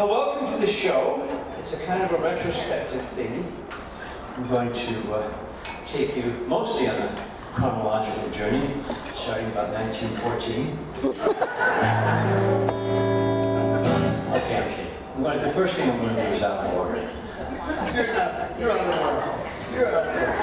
Well, welcome to the show. It's a kind of a retrospective thing. I'm going to take you mostly on a chronological journey, starting about 1914. Okay, I'm kidding. The first thing I'm going to do is out of order. You're out of order. You're out of order.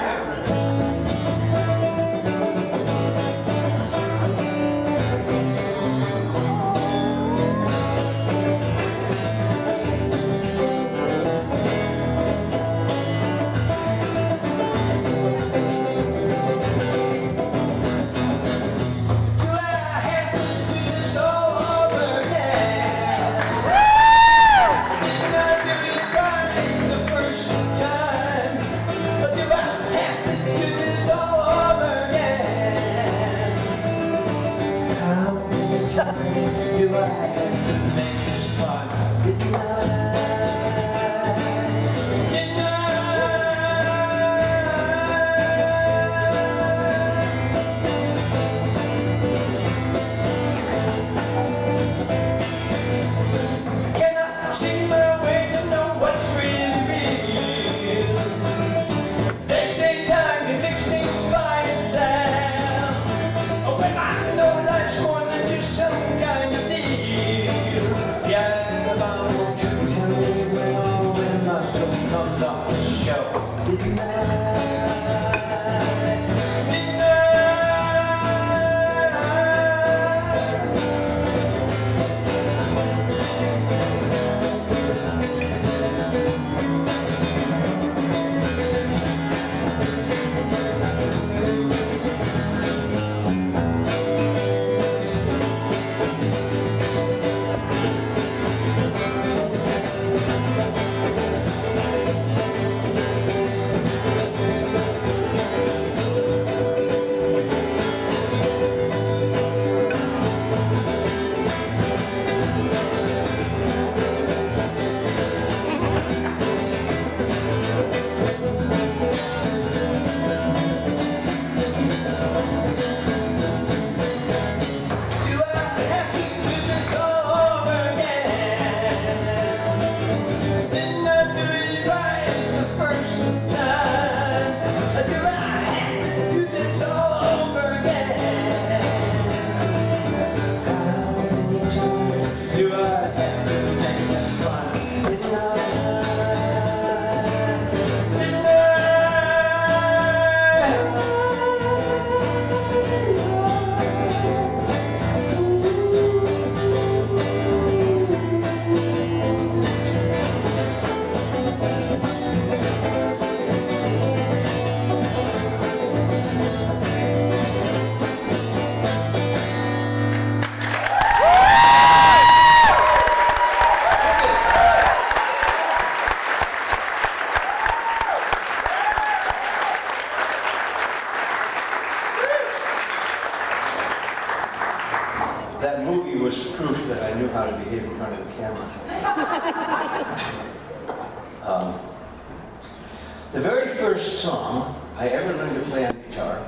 That movie was proof that I knew how to behave in front of the camera. The very first song I ever learned to play on guitar,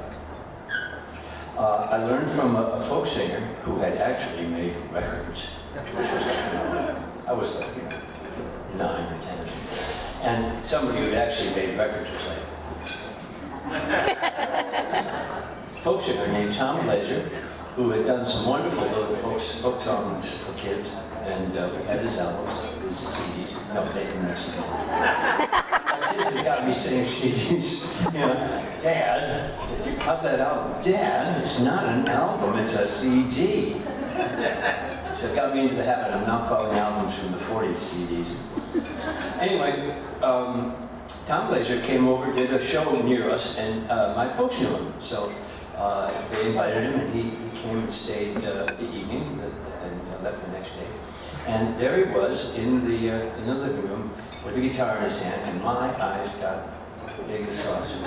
I learned from a folk singer who had actually made records, which was I was like, 9 or 10. And somebody who had actually made records was like, folk singer named Tom Glazer, who had done some wonderful little folk songs for kids, and we had his albums, his CDs. No, they didn't actually. My kids had got me saying CDs. You know, Dad, how's that album? Dad, it's not an album, it's a CD. So it got me into the habit of now calling albums from the 40s CDs. Anyway, Tom Glazer came over, did a show near us, and my folks knew him. So they invited him, and he came and stayed the evening and left the next day. And there he was in the living room with a guitar in his hand, and my eyes got big as saucers.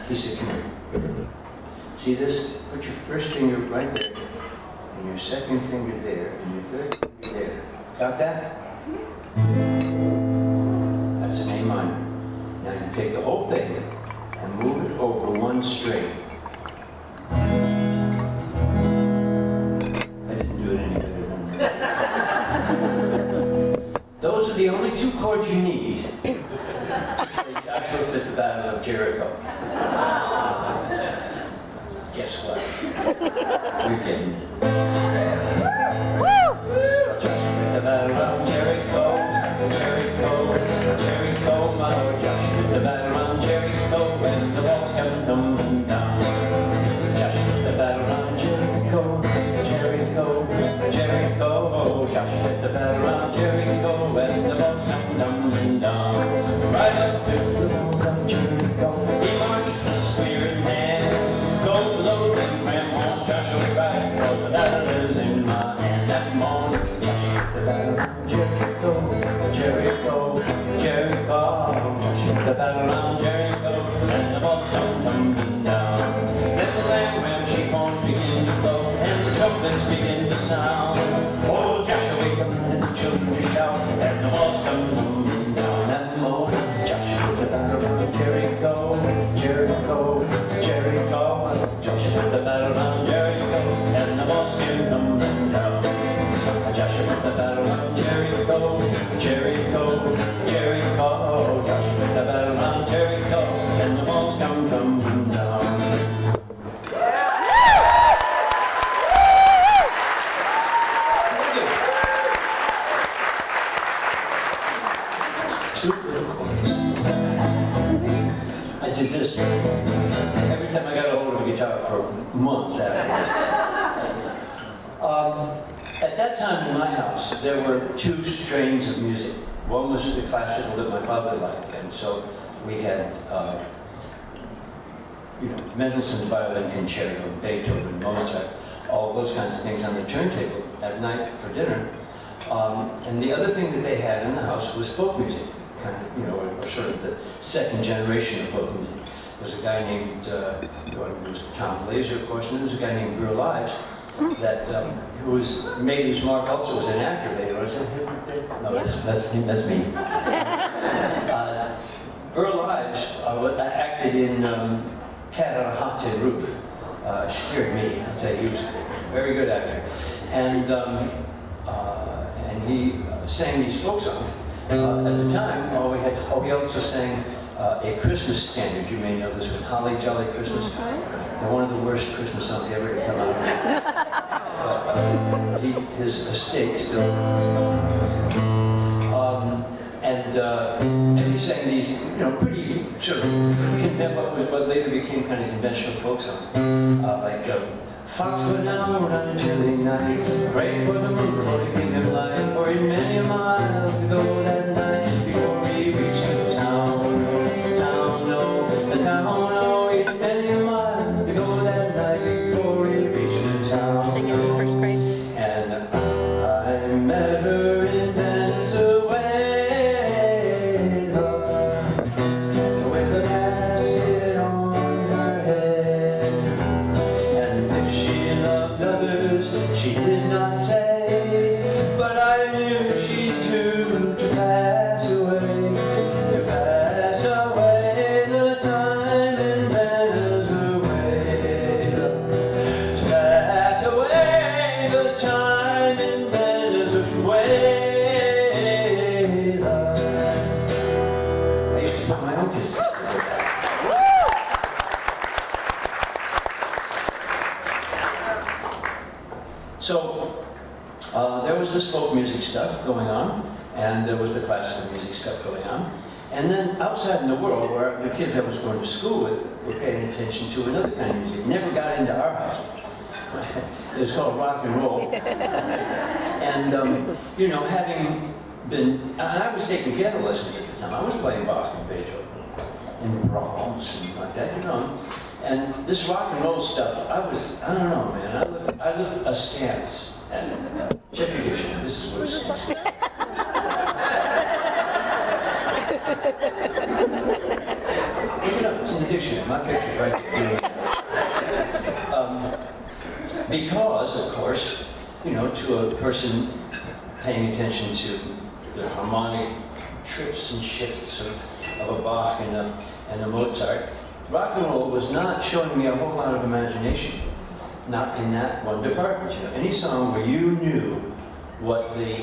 He said, "Come here. See this? Put your first finger right there, and your second finger there, and your third finger there. Got that? That's an A minor. Now you take the whole thing and move it over one string." I didn't do it any better than that. the only 2 chords you need. Joshua fit the Battle of Jericho. Guess what? You're getting it. Joshua fit the Battle of Jericho, Jericho, Jericho. My Lord Joshua fit the Battle of Jericho when the walls come tumbling down. Joshua fit the Battle of Jericho, Jericho, Jericho. Joshua fit the Battle of Jericho when the walls come tumbling down. Right up to the walls of Jericho, he marched with spear in hand. Gold loads and ram horns, Joshua cried, "For the battle is in my hand." That morning, Joshua fit the Battle of Jericho, Jericho, Jericho. Joshua fit the Battle of Jericho, and the walls come tumbling down. Let the ram sheep horns begin to blow, and the trumpets begin to sound. Oh, Joshua, wake up and let the children shout, and the walls come tumbling down. That morning, Joshua fit the Battle of Jericho, Jericho, Jericho. Joshua fit the Battle of Jericho, and the walls came tumbling down. Joshua fit the Battle of Jericho, Jericho, Jericho. Joshua fit the Battle of Jericho, and the walls come tumbling down. I did this every time I got a hold of a guitar for months after. At that time in my house, there were 2 strains of music. One was the classical that my father liked, and so we had, Mendelssohn's Violin Concerto, Beethoven, Mozart, all those kinds of things on the turntable at night for dinner. And the other thing that they had in the house was folk music, kind of, or sort of the second generation of folk music. There was a guy named, it was Tom Blazer, of course, and there was a guy named Burl Ives, that who made his mark also as an actor later. Was that him? No, that's me. Burl Ives acted in Cat on a Hot Tin Roof. Scared me, I'll tell you. He was a very good actor. And he sang these folk songs. At the time, he also sang a Christmas standard. You may know this one, Holly Jolly Christmas. And one of the worst Christmas songs ever to come out. But his estate still. And he sang these, pretty sort of what later became kind of conventional folk songs, like Fox went out on a chilly night, prayed for the moon for the kingdom light, for he many a mile to go that night before he reached the town. The town, oh, he many a mile to go that night before he reached the town. And I met her in Venezuela, with a basket on her head. And if she loved others, she did not say, but I knew she too to pass away, the time in Venezuela, to pass away the time in Venezuela. I used to put my own kisses together. So there was this folk music stuff going on, and there was the classical music stuff going on. And then outside in the world, where the kids I was going to school with were paying attention to another kind of music. Never got into our house. It was called rock and roll. And, having been, and I was taking piano lessons at the time. I was playing Bach and Beethoven and Brahms and like that, And this rock and roll stuff, I don't know, man. I looked askance at it. Check your dictionary. This is what askance is. Look it up. It's in the dictionary. My picture's right there. Because, of course, to a person paying attention to the harmonic trips and shifts of a Bach and a Mozart, rock and roll was not showing me a whole lot of imagination, not in that one department. Any song where you knew what the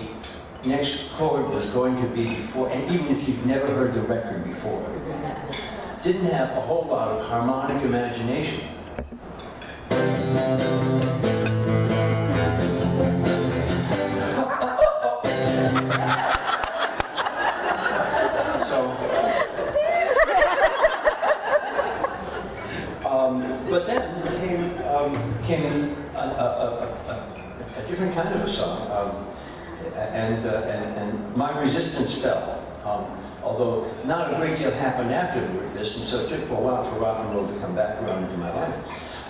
next chord was going to be before, and even if you've never heard the record before, didn't have a whole lot of harmonic imagination. But then came a different kind of a song, and my resistance fell. Although not a great deal happened after this, and so it took a while for rock and roll to come back around into my life.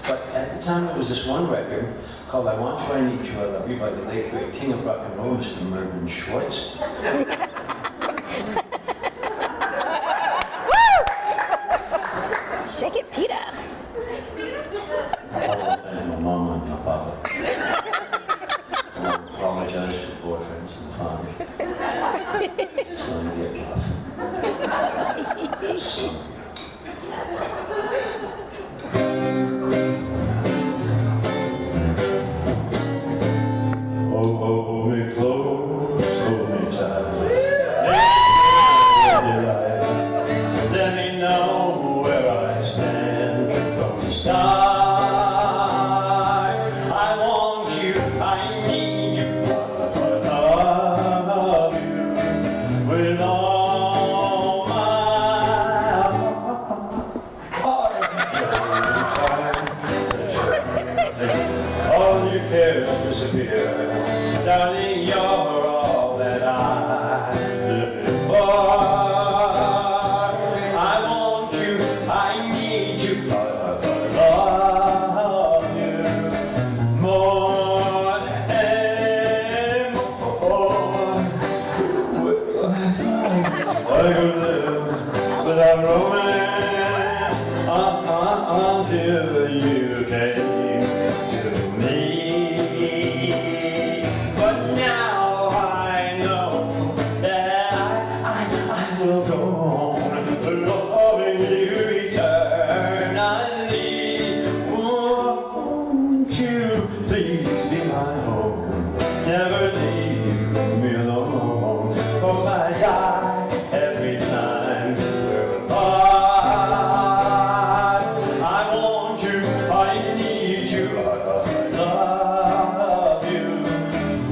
But at the time, there was this one record called "I Want You, I Need You, I Love You" by the late great king of rock and roll, Mr. Mervyn Schwartz. Shake it, Peter. I want to thank my mama and my papa. I want to apologize to the boyfriends and the family. It's going to get rough. So. Hold me close, hold me tight. Let me know where I stand from the start. I want you, I need you, I love you with all my heart. All your cares disappear, darling, you're all that I live for. Until you came to me, but now I know that I will go on loving you eternally. Won't you please be my home, never leave me alone, 'cause I die every time we're apart.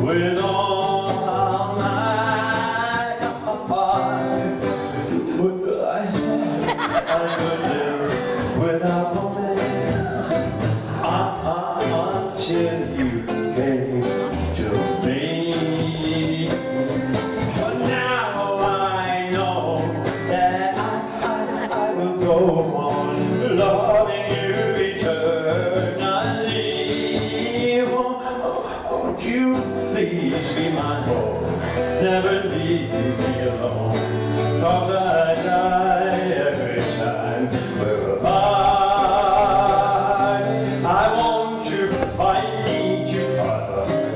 With all my heart, I could live without romance until you came to me. But now I know that I will go on loving you eternally. Won't you please be my home, never leave me alone, 'cause I die every time we're apart. I want you, I need you, I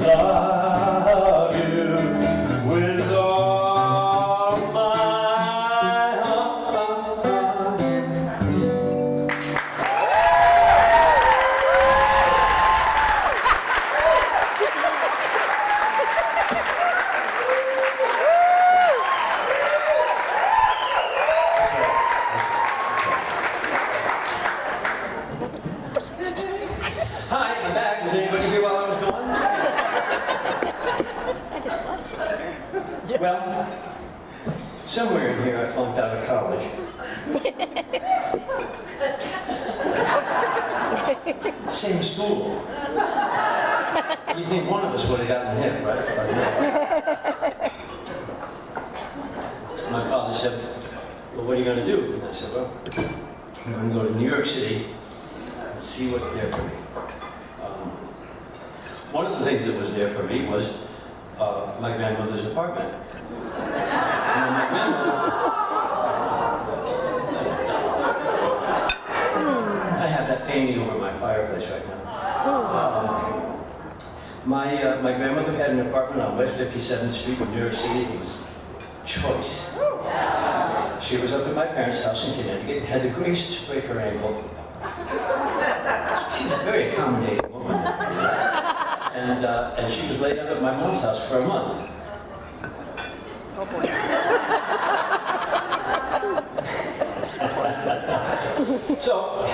love you with all my heart. Hi, I'm back. Was anybody here while I was gone? I just lost you, Peter. Well, somewhere in here I flunked out of college. Same school. You'd think one of us would have gotten hit, right? But no. My father said, "Well, what are you going to do?" And I said, "Well, I'm going to go to New York City and see what's there for me." One of the things that was there for me was my grandmother's apartment. And my grandmother, I have that painting over my fireplace right now. My grandmother had an apartment on West 57th Street in New York City. It was choice. She was up at my parents' house in Connecticut and had the grace to break her ankle. She was a very accommodating woman. And she was laid up at my mom's house for a month. Oh boy. So,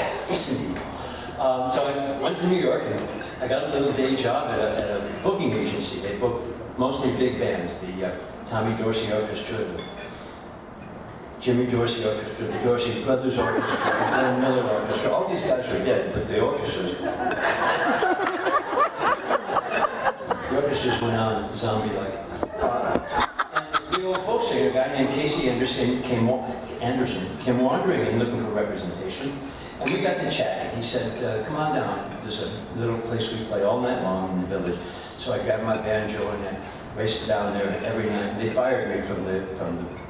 so I went to New York and I got a little day job at a booking agency. They booked mostly big bands, the Tommy Dorsey Orchestra, the Jimmy Dorsey Orchestra, the Dorsey Brothers Orchestra, the Glenn Miller Orchestra. All these guys were dead, but the orchestras went on zombie-like. And this big old folk singer, a guy named Casey Anderson came wandering and looking for representation. And we got to chat. He said, come on down. There's a little place we play all night long in the village. So I grabbed my banjo and I raced down there every night. They fired me from the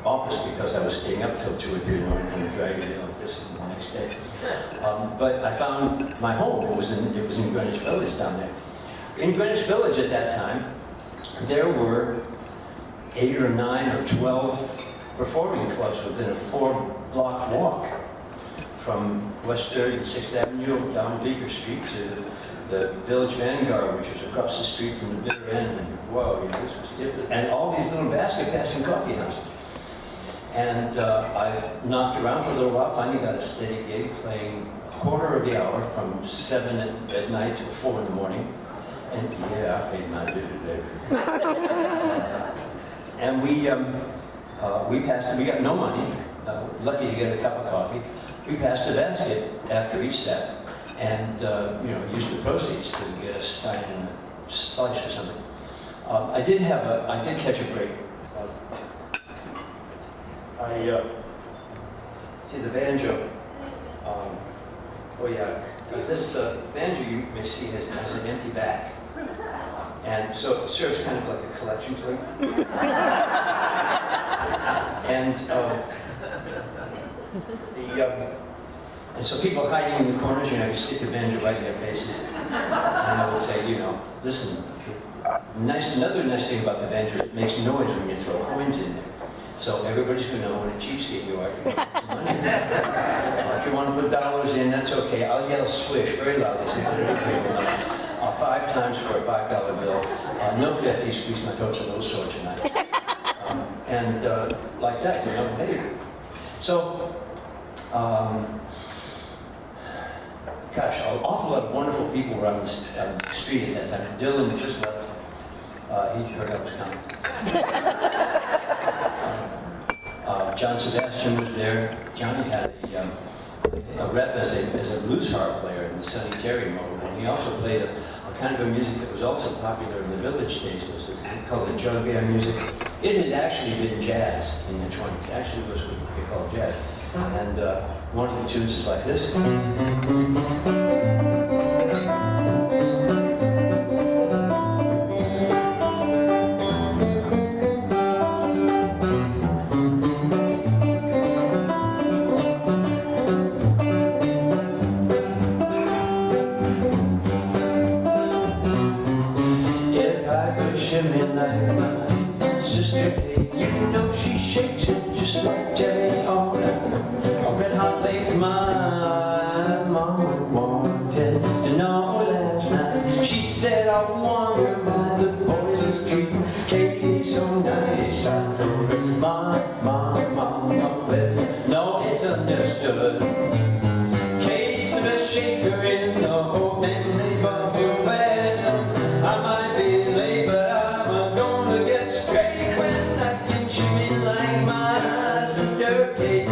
office because I was staying up till 2 or 3 in the morning and dragging it like this the next day. But I found my home. It was in Greenwich Village down there. In Greenwich Village at that time, there were 8 or 9 or 12 performing clubs within a 4-block walk from West 3rd and 6th Avenue down Beaker Street to the Village Vanguard, which was across the street from the bitter end. And whoa, this was different. And all these little basket passing coffee houses. And I knocked around for a little while, finally got a steady gig playing a quarter of the hour from 7 at night till 4 in the morning. And yeah, I paid my dues there. And we got no money, lucky to get a cup of coffee. We passed a basket after each set and used the proceeds to get a stein and a slice or something. I did catch a break. See the banjo. This banjo you may see has an empty back. And so it serves kind of like a collection plate. And so people hiding in the corners, you stick the banjo right in their faces. And I would say, listen, another nice thing about the banjo, it makes noise when you throw coins in there. So everybody's going to know what a cheapskate you are if you want to put some money in there. If you want to put dollars in, that's okay. I'll yell swish very loudly. So 5 times for a $5 bill. No 50s, please, my throat's a little sore tonight. Like that, hey. So, gosh, an awful lot of wonderful people were on the street at that time. Dylan just left. He heard I was coming. John Sebastian was there. Johnny had a rep as a blues harp player in the Sonny Terry mode, and he also played a kind of a music that was also popular in the village days. This was called the jug band music. It had actually been jazz in the 20s. It actually was what they called jazz. And one of the tunes is like this. Shimmy like my sister Kate, she shakes it just like jelly on a red hot plate. My mama wanted to know last night. She said, I wonder why the boys is treating Katie so nice. I told her, mama, well, no, it's understood. Katie's the best shaker in the whole Bentley Buffalo. Well, I might be late, but I'm gonna get straight when I can shimmy like my sister Kate.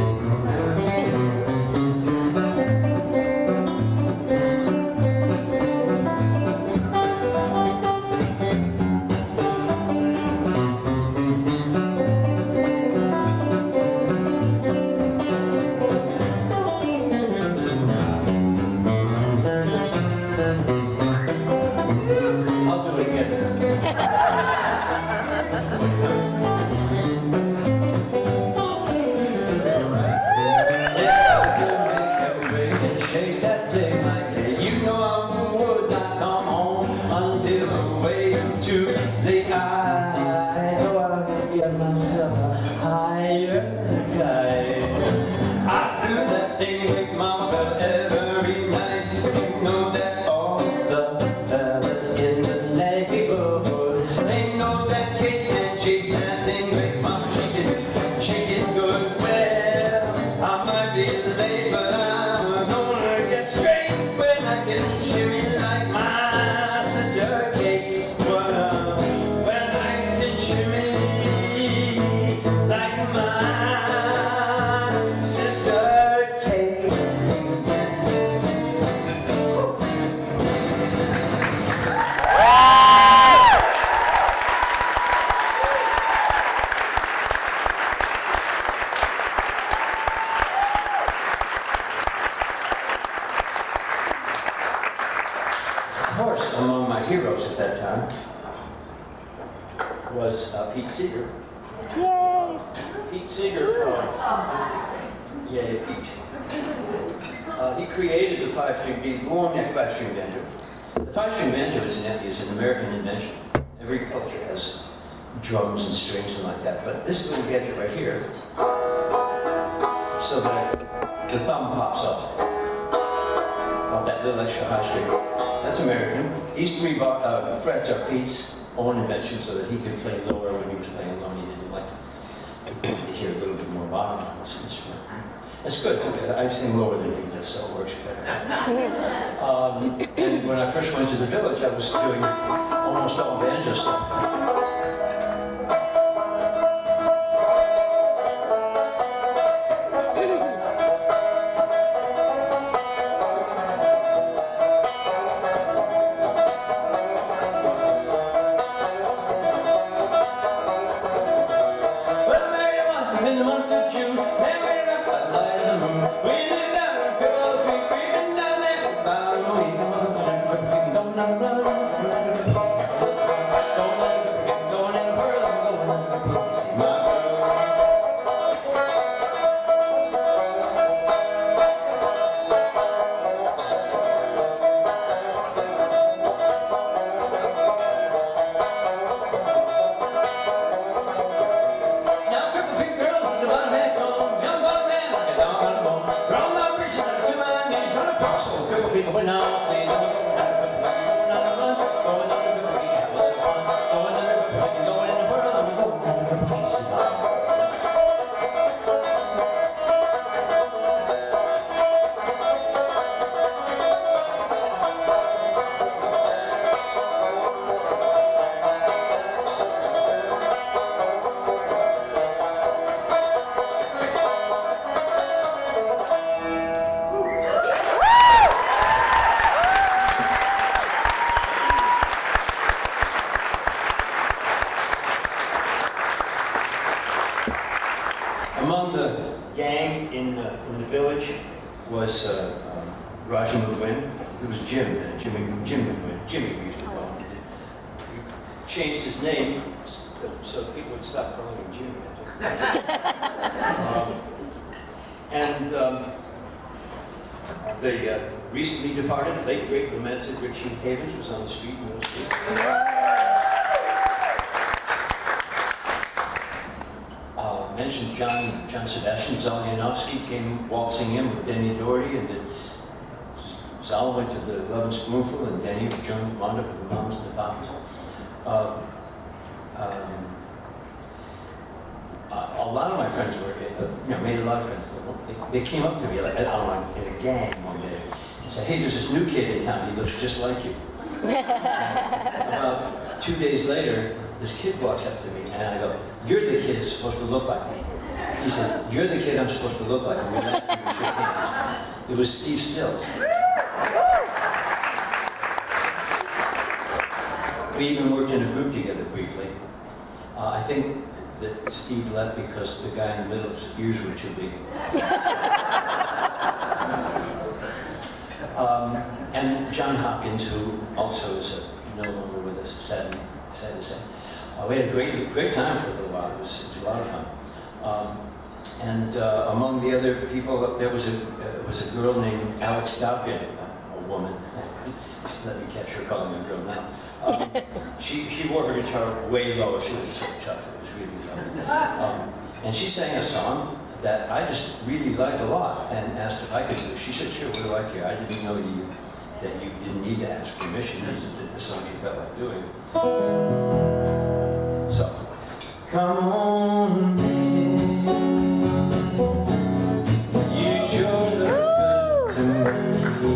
my heroes at that time was Pete Seeger. Yay! Pete Seeger, yay, Pete. He created the five-string, long neck five-string banjo. The five-string banjo is an American invention. Every culture has drums and strings and like that, but this little gadget right here, so that the thumb pops off that little extra high string. That's American. These three frets are Pete's own invention, so that he could play lower when he was playing alone. He didn't like to hear a little bit more bottom on this instrument. It's good. I sing lower than he does, so it works better. And when I first went to the village, I was doing almost all banjo stuff. Among the gang in the village was Roger McGuinn, who was Jim McGuinn. Jimmy, we used to call him. He changed his name so people would stop calling him Jimmy. The recently departed, late great romantic Richie Havens was on the street in those days. Mentioned John Sebastian Zalyanowski came waltzing in with Denny Doherty, and then Zal went to the Love and Spoonful, and Denny wound up with the Mamas and the Papas. A lot of my friends were, made a lot of friends. They came up to me like in a gang one day and said, "Hey, there's this new kid in town. He looks just like you." About 2 days later, this kid walks up to me, and I go, "You're the kid that's supposed to look like me." He said, "You're the kid I'm supposed to look like." And we met and we shook hands. It was Steve Stills. We even worked in a group together briefly. I think that Steve left because the guy in the middle's ears were too big. And John Hopkins, who also is no longer with us, sad to say. We had a great time for a little while. It was a lot of fun. Among the other people, there was a girl named Alex Dowkin, a woman. Let me catch her calling a girl now. She wore her guitar way low. She was so tough. It was really tough. And she sang a song that I just really liked a lot and asked if I could do it. She said, "Sure, what do I care? I didn't know that you didn't need to ask permission. You just did the song you felt like doing." So, come on in, you sure look good to me.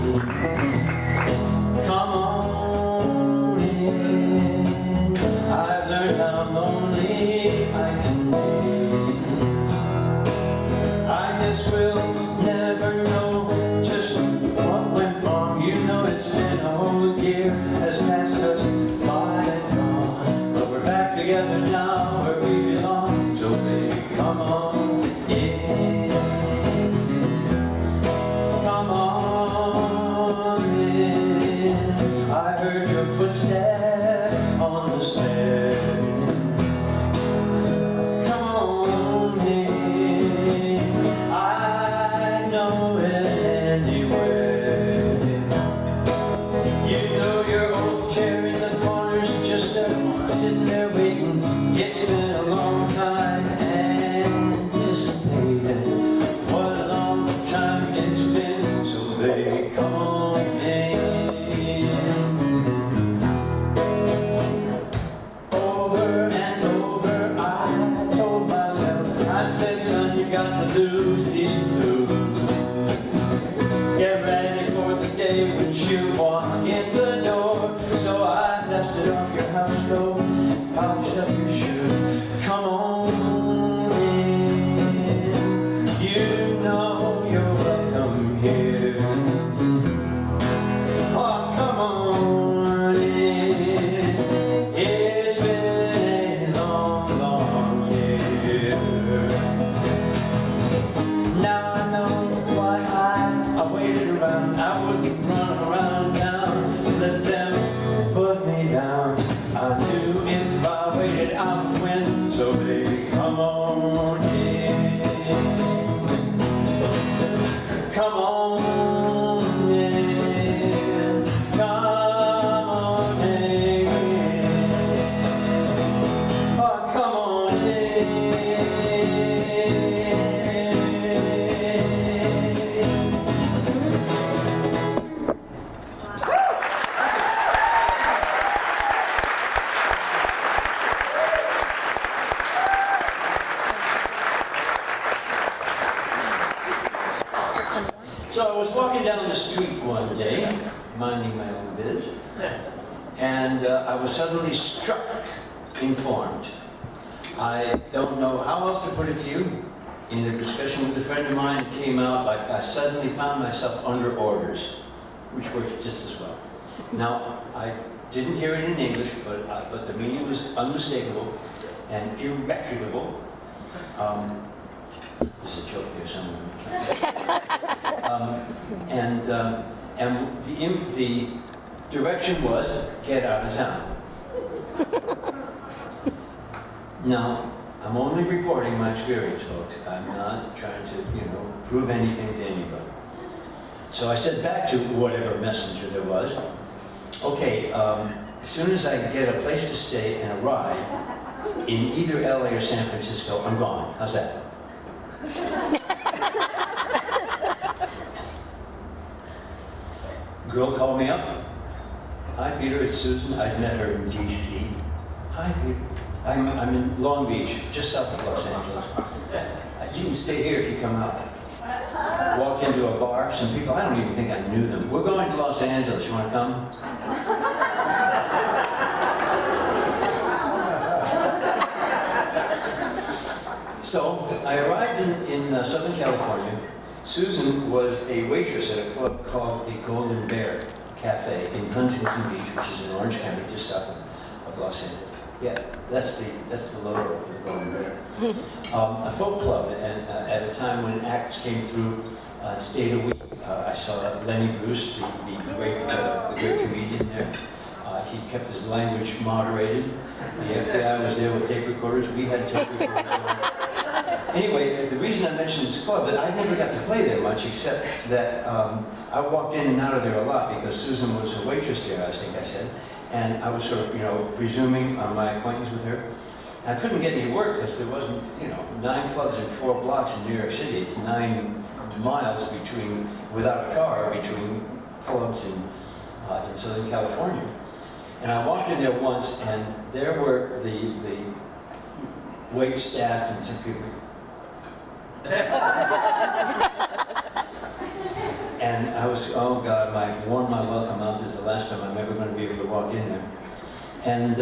Come on in, I've learned how lonely I can be. I guess we'll never know just what went wrong. You know it's been a whole year has passed us by and gone, but we're back together now where we belong. So baby, come on in. Come on in. I heard your footsteps step on the stair. Come on in, I know it anywhere. You know your old chair in the corner's just sitting there waiting. It's been a long time anticipating. What a long time it's been, so baby, come on in. Over and over I told myself, I said, son, you got to lose these blues. Get ready for the day when she'll walk in the door. So I dusted off your house coat, polished up your shoe. Come on in, you know you're welcome here. Oh, come on in, it's been a long, long year. Now I know why I waited around. I wouldn't run around town, let them put me down. I knew if I waited I would win, so baby, come on in. Come on in, come on in. Oh, come on in. So I was walking down the street one day, minding my own biz, and I was suddenly struck, informed. I don't know how else to put it to you. In a discussion with a friend of mine, it came out like I suddenly found myself under orders, which worked just as well. Now, I didn't hear it in English, but the meaning was unmistakable and irrefutable. There's a joke there somewhere. And the direction was, get out of town. Now, I'm only reporting my experience, folks. I'm not trying to, prove anything to anybody. So I said back to whatever messenger there was, okay, as soon as I get a place to stay and a ride in either LA or San Francisco, I'm gone. How's that? Girl called me up. Hi, Peter, it's Susan. I'd met her in DC. Hi, Peter. I'm in Long Beach, just south of Los Angeles. You can stay here if you come out. Walk into a bar, some people, I don't even think I knew them. We're going to Los Angeles, you want to come? So, I arrived in Southern California. Susan was a waitress at a club called the Golden Bear Cafe in Huntington Beach, which is in Orange County, just south of Los Angeles. Yeah, that's the logo for the Golden Bear. A folk club, and at a time when acts came through, stayed a week. I saw Lenny Bruce, the great comedian there. He kept his language moderated. The FBI was there with tape recorders. We had tape recorders. Anyway, the reason I mentioned this club, I never got to play there much, except that I walked in and out of there a lot because Susan was a waitress there, I think I said. And I was sort of, presuming on my acquaintance with her. I couldn't get any work because there wasn't, 9 clubs in 4 blocks in New York City. It's 9 miles without a car, between clubs in Southern California. And I walked in there once, and there were the wait staff and some people. And I was, oh God, I've worn my welcome out. This is the last time I'm ever going to be able to walk in there. And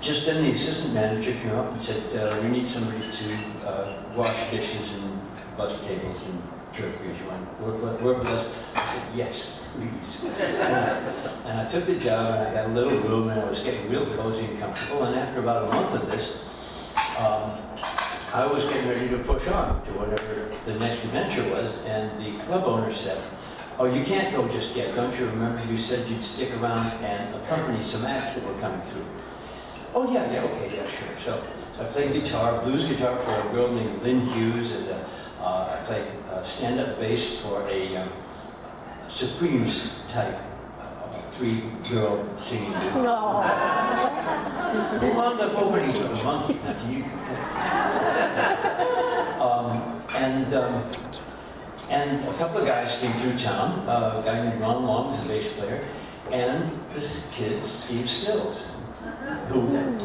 just then the assistant manager came up and said, we need somebody to wash dishes and bus tables and jerky. If you want to work with us? I said, yes, please. And I took the job, and I got a little room, and I was getting real cozy and comfortable. And after about a month of this, I was getting ready to push on to whatever the next adventure was, and the club owner said, Oh, you can't go just yet. Don't you remember you said you'd stick around and accompany some acts that were coming through? Oh, yeah, okay, yeah, sure. So I played guitar, blues guitar for a girl named Lynn Hughes, and I played stand-up bass for a Supremes type three-girl singing group. No. Who wound up opening for the Monkees? Now, can you? And a couple of guys came through town. A guy named Ron Long was a bass player, and this kid, Steve Stills, who went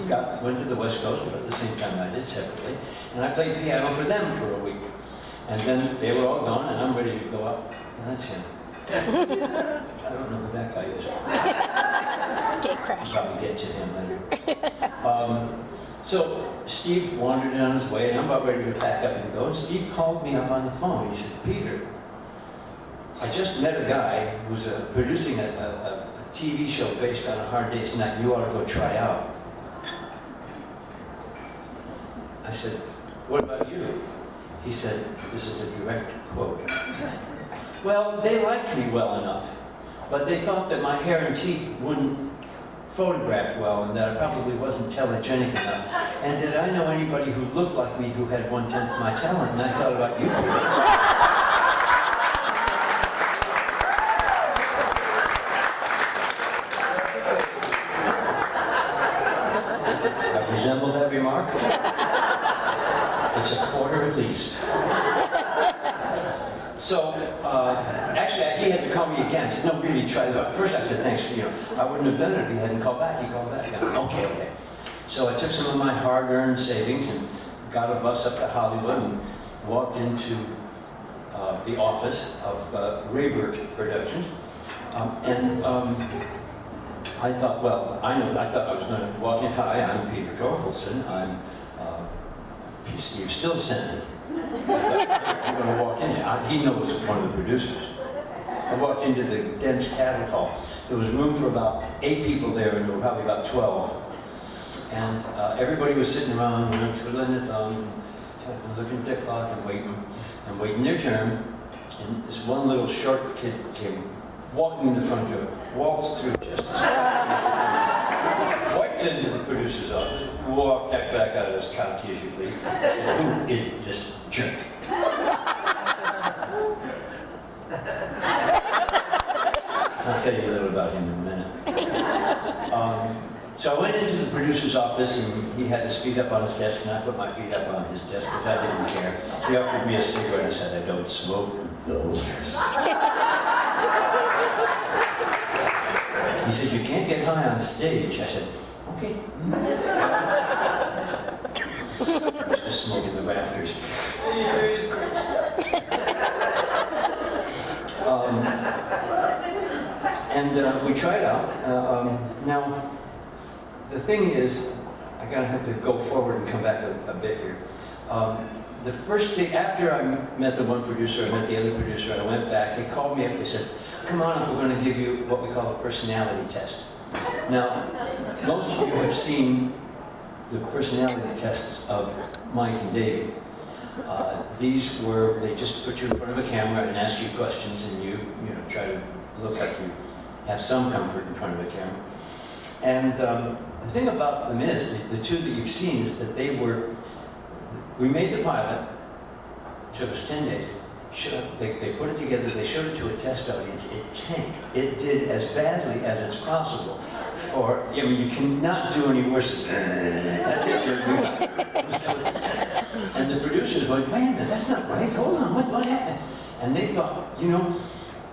to the West Coast about the same time I did separately, and I played piano for them for a week. And then they were all gone, and I'm ready to go up, and that's him. I don't know who that guy is. Gate crash. I'll probably get to him later. So Steve wandered on his way, and I'm about ready to pack up and go. And Steve called me up on the phone. He said, "Peter, I just met a guy who's producing a TV show based on A Hard Day's Night. You ought to go try out." I said, "What about you?" He said, this is a direct quote, "Well, they liked me well enough, but they thought that my hair and teeth wouldn't photograph well and that I probably wasn't telegenic enough. And did I know anybody who looked like me who had 1/10 my talent? And I thought about you." I resemble that remark? It's a quarter at least. So, actually, he had to call me again. I said, "No, really, try that." First, I said, "Thanks, I wouldn't have done it if he hadn't called back." He called back. I went, okay. So I took some of my hard-earned savings and got a bus up to Hollywood and walked into the office of Raybert Productions. I thought, well, I thought I was going to walk in. "Hi, I'm Peter Torkelson. I'm Steve Stills sent me. I'm going to walk in there." He knows one of the producers. I walked into the dense cattle hall. There was room for about 8 people there, and there were probably about 12. And everybody was sitting around, twiddling their thumb, and looking at their clock and waiting their turn. And this one little short kid came walking in the front door, waltzed through just as walked into the producer's office, walked back out of his cocky as you please. Said, "Who is this jerk?" I'll tell you a little about him in a minute. So I went into the producer's office, and he had his feet up on his desk, and I put my feet up on his desk because I didn't care. He offered me a cigarette. I said, "I don't smoke those." He said, "You can't get high on stage." I said, "Okay." Just smoking the rafters. Great stuff. We tried out. Now, the thing is, I'm gonna have to go forward and come back a bit here. The first thing, after I met the one producer, I met the other producer, and I went back, they called me up, they said, "Come on up, we're gonna give you what we call a personality test." Now, most of you have seen the personality tests of Mike and Davy. These were, they just put you in front of a camera and ask you questions, and you try to look like you have some comfort in front of the camera. And the thing about them is, the two that you've seen is that we made the pilot, it took us 10 days, they put it together, they showed it to a test audience, it tanked. It did as badly as it's possible you cannot do any worse than that's it. And the producers went, "Wait a minute, that's not right, hold on, what happened?" And they thought,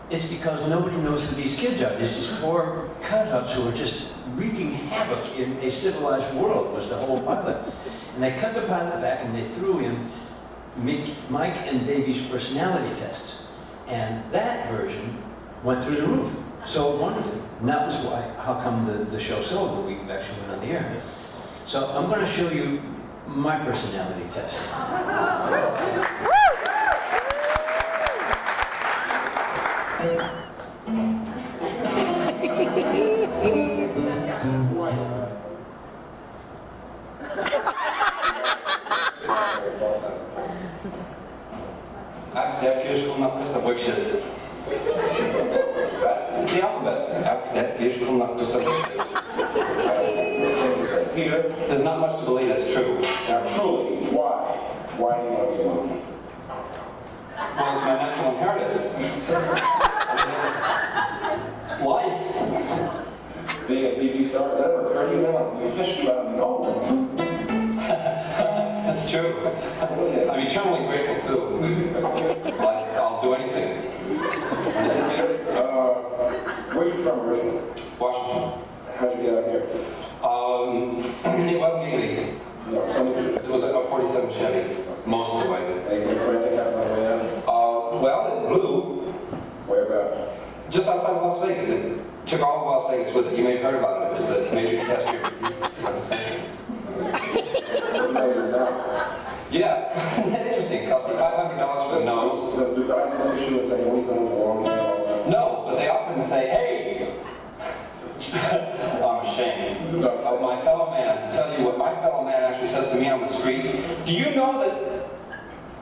it's because nobody knows who these kids are. There's just 4 cut-ups who are just wreaking havoc in a civilized world, was the whole pilot. And they cut the pilot back and they threw in Mike and Davy's personality tests. And that version went through the roof so wonderfully. And that was how come the show sold the week we actually went on the air. So I'm going to show you my personality test. Ach, der Kirschkuchen macht Mr. Bröckchen. It's the alphabet. After that, here's come up with Peter, there's not much to believe that's true. Now, truly, why? Why do you want to be a monkey? Well, it's my natural inheritance. It's life. Being a TV star, does that ever occur to you now? You fish you out of nowhere. That's true. I'm eternally grateful too. Like, I'll do anything. Where are you from originally? Washington. How'd you get out here? It wasn't easy. No, somebody. It was a 47 Chevy, most of the way. Any good friend they got on the way out? Well, it blew Where about? just outside of Las Vegas. It took all of Las Vegas with it. You may have heard about it. It was the major catastrophe of the century. No, you're not. Yeah, interesting. It cost me $500 for the nose. So, do guys look at you and say, what are you going along with? No, but they often say, hey! I'm ashamed of my fellow man to tell you what my fellow man actually says to me on the street. Do you know that...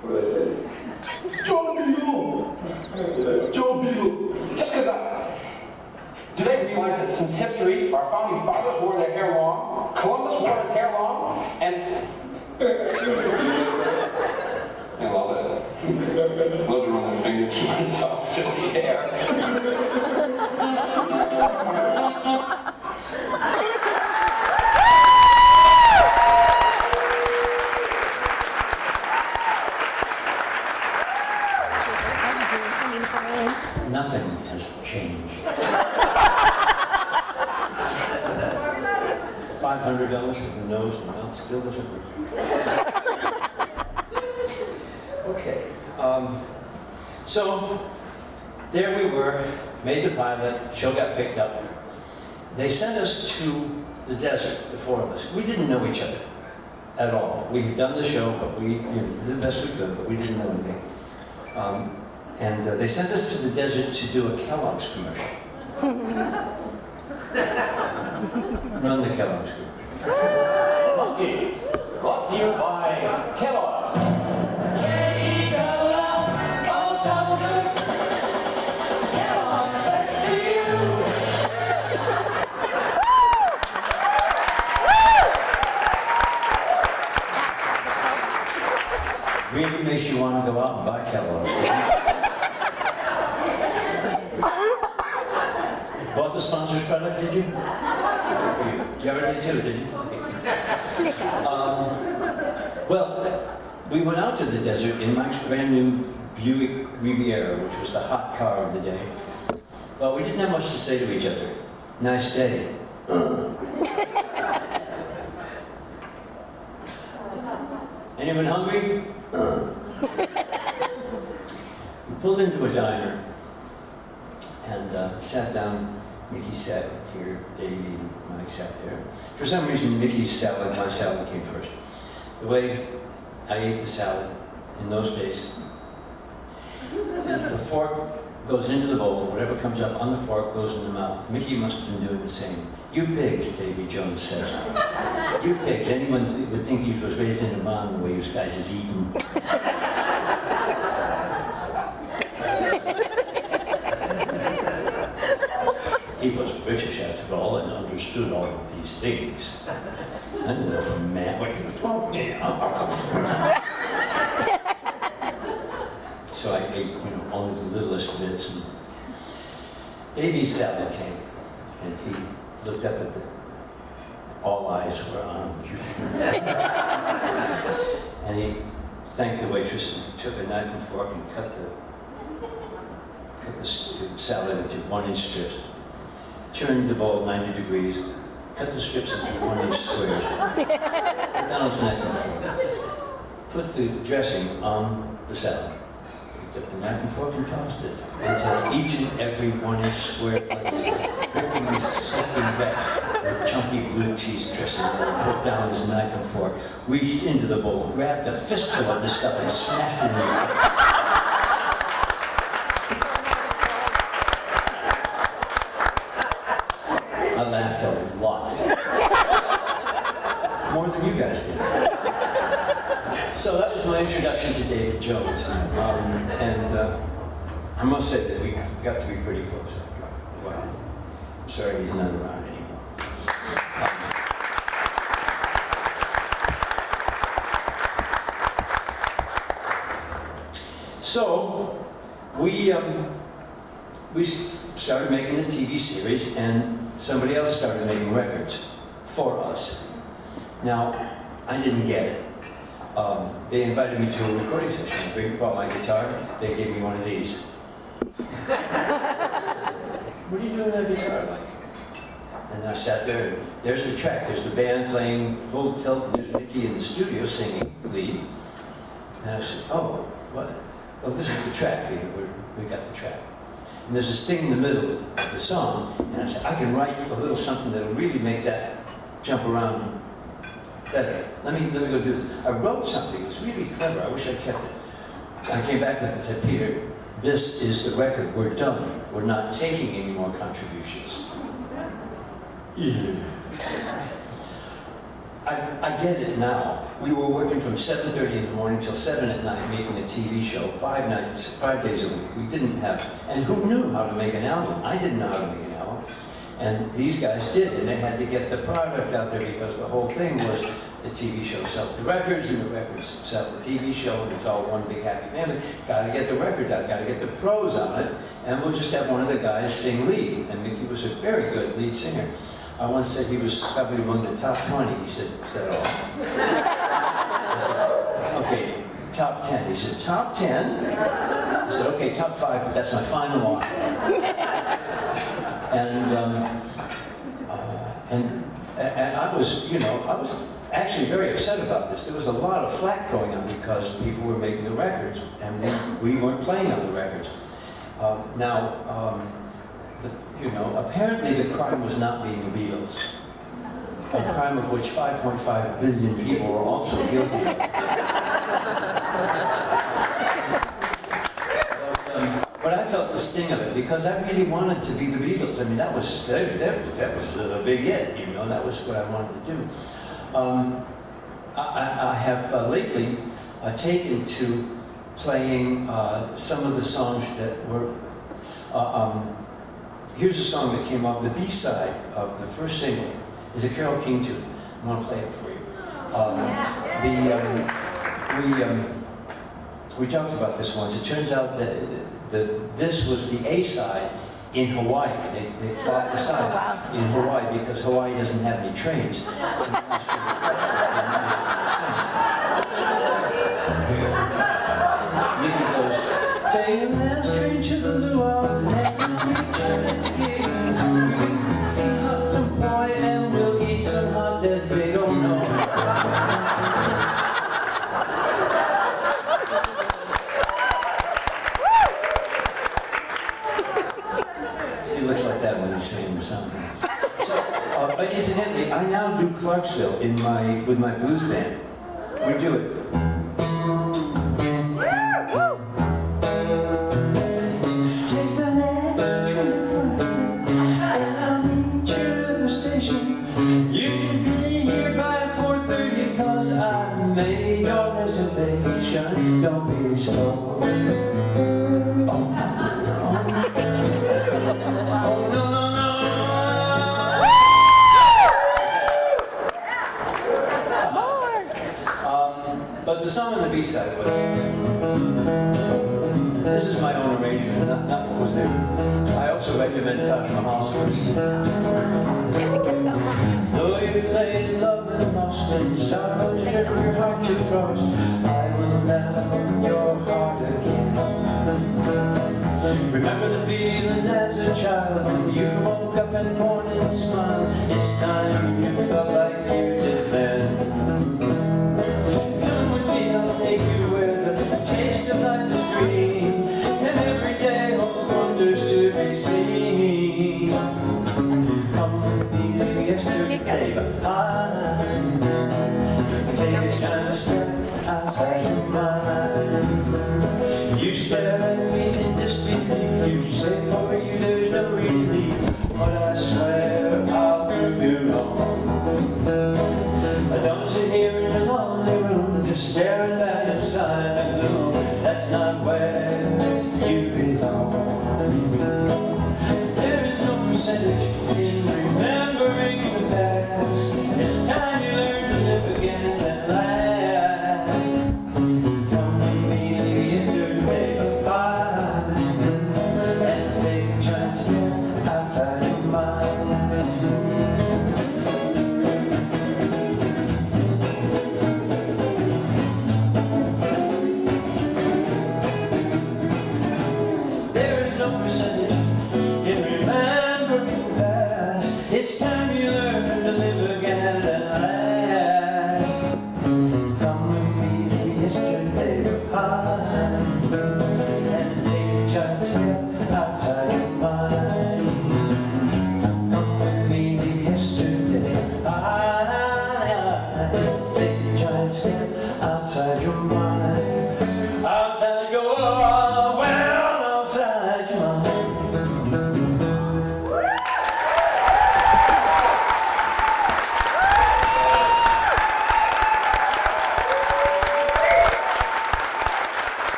What do they say? Joe Beetle! Joe Beetle! Just because do they realize that since history, our founding fathers wore their hair long, Columbus wore his hair long, and... I love it. Love to run their fingers through my soft, silky hair. Nothing has changed. $500 for the nose and mouth still doesn't work. Okay, so there we were, made the pilot, show got picked up. They sent us to the desert, the four of us. We didn't know each other at all. We had done the show, but we did the best we could, but we didn't know anything. They sent us to the desert to do a Kellogg's commercial. Run the Kellogg's commercial. Monkey, brought to you by Kellogg. Really makes you want to go out and buy Kellogg's. Bought the sponsor's product, did you? You ever did too, didn't you? Okay. Well, we went out to the desert in Mike's brand new Buick Riviera, which was the hot car of the day. But we didn't have much to say to each other. Nice day. Anyone hungry? We pulled into a diner and sat down. Mickey sat here, Davy, Mike sat there. For some reason, Mickey's salad, my salad came first. The way I ate the salad in those days, the fork goes into the bowl, whatever comes up on the fork goes in the mouth. Mickey must have been doing the same. You pigs, Davy Jones says. You pigs. Anyone would think he was raised in a barn the way you guys is eating. He was British after all and understood all of these things. I don't know from man what he was talking about. So I ate, only the littlest bits. And Davy's salad came, and he looked up at all eyes were on him. And he thanked the waitress and took a knife and fork and cut the salad into 1-inch strips. Turned the bowl 90 degrees, cut the strips into 1-inch squares. McDonald's knife and fork. Put the dressing on the salad. Took the knife and fork and tossed it until each and every 1-inch square place dripping and sticking back with chunky blue cheese dressing. Put down his knife and fork, reached into the bowl, grabbed a fistful of the stuff and smashed it in his face. I laughed a lot. More than you guys did. So that was my introduction to Davy Jones. I must say that we got to be pretty close after a while. I'm sorry he's not around anymore. So we started making a TV series, and somebody else started making records for us. Now, I didn't get it. They invited me to a recording session. I brought my guitar. They gave me one of these. What are you doing with that guitar like? And I sat there, and there's the track. There's the band playing full tilt. There's Mickey in the studio singing lead. And I said, oh, what? Well, this is the track. We got the track. And there's this thing in the middle of the song, and I said, I can write a little something that'll really make that jump around better. Let me go do this. I wrote something. It was really clever. I wish I'd kept it. I came back with it and said, Peter, this is the record. We're done. We're not taking any more contributions. Yeah. I get it now. We were working from 7:30 in the morning till 7 at night making a TV show, 5 days a week. We didn't have, and who knew how to make an album? I didn't know how to make an album. And these guys did, and they had to get the product out there because the whole thing was the TV show sells the records, and the records sell the TV show, and it's all one big happy family. Got to get the records out, got to get the pros on it, and we'll just have one of the guys sing lead. And Mickey was a very good lead singer. I once said he was probably among the top 20. He said, is that all? I said, okay, top 10. He said, top 10? I said, okay, top 5, but that's my final offer. And I was, I was actually very upset about this. There was a lot of flack going on because people were making the records, and we weren't playing on the records. Apparently the crime was not being the Beatles, a crime of which 5.5 billion people were also guilty of. But I felt the sting of it because I really wanted to be the Beatles. I mean, that was the big hit, that was what I wanted to do. I have lately taken to playing some of the songs that were, here's a song that came off the B-side of the first single. Is a Carole King tune. I want to play it for you. We talked about this once. It turns out that this was the A-side in Hawaii. They flopped the side in Hawaii because Hawaii doesn't have any trains. Mickey goes, take the last train to the luau, and we'll reach the gate. We'll see some boy and we'll eat some hot that they don't know. He looks like that when he's singing something. So, but incidentally, I now do Clarksville with my blues band. We do it. Don't be slow. Oh, no, no. Oh, no, no, no. But the song on the B-side was, this is my own arrangement, not what was there. I also recommend Taj Mahal's version. Though you played love and lost and sorrows driven your heart to frost, I will melt your heart again. Remember the feeling as a child when you woke up in the morning and smiled. It's time you felt like you did then. Come with me, I'll take you where the taste of life is green, and every day holds wonders to be seen. Come with me to yesterday behind. Take a giant step outside your mind. You stare at me in disbelief. You say for you there's no relief, but I swear I'll prove you wrong. I don't sit here in a lonely room just staring back inside the gloom. That's not where you belong.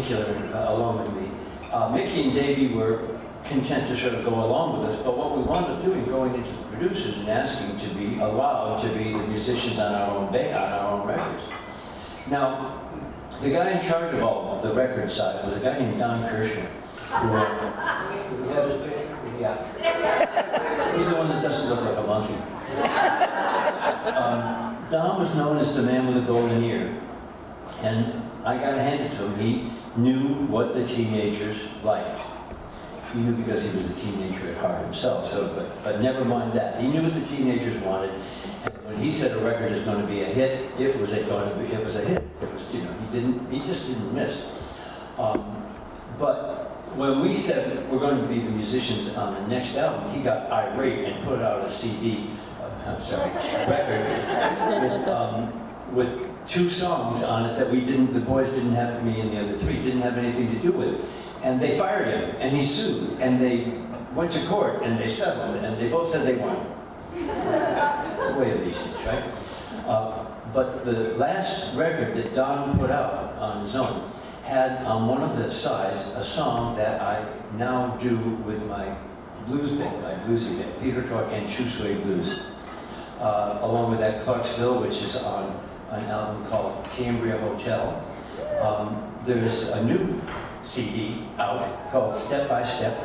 particular along with me. Mickey and Davy were content to sort of go along with us, but what we wound up doing, going into the producers and asking to be allowed to be the musicians on our own records. Now, the guy in charge of all the record side was a guy named Don Kirshner. Do we have his picture? Yeah. He's the one that doesn't look like a monkey. Don was known as the man with the golden ear. And I got to hand it to him. He knew what the teenagers liked. He knew because he was a teenager at heart himself. But never mind that. He knew what the teenagers wanted. And when he said a record is going to be a hit, it was a hit. It was, he just didn't miss. But when we said we're going to be the musicians on the next album, he got irate and put out a record with 2 songs on it that the boys didn't have, me and the other 3, didn't have anything to do with it. And they fired him, and he sued, and they went to court, and they settled, and they both said they won. That's the way of these things, right? But the last record that Don put out on his own had on one of the sides a song that I now do with my blues band, my bluesy band, Peter Tork and Shoe Suede Blues, along with that Clarksville, which is on an album called Cambria Hotel. There's a new CD out called Step by Step.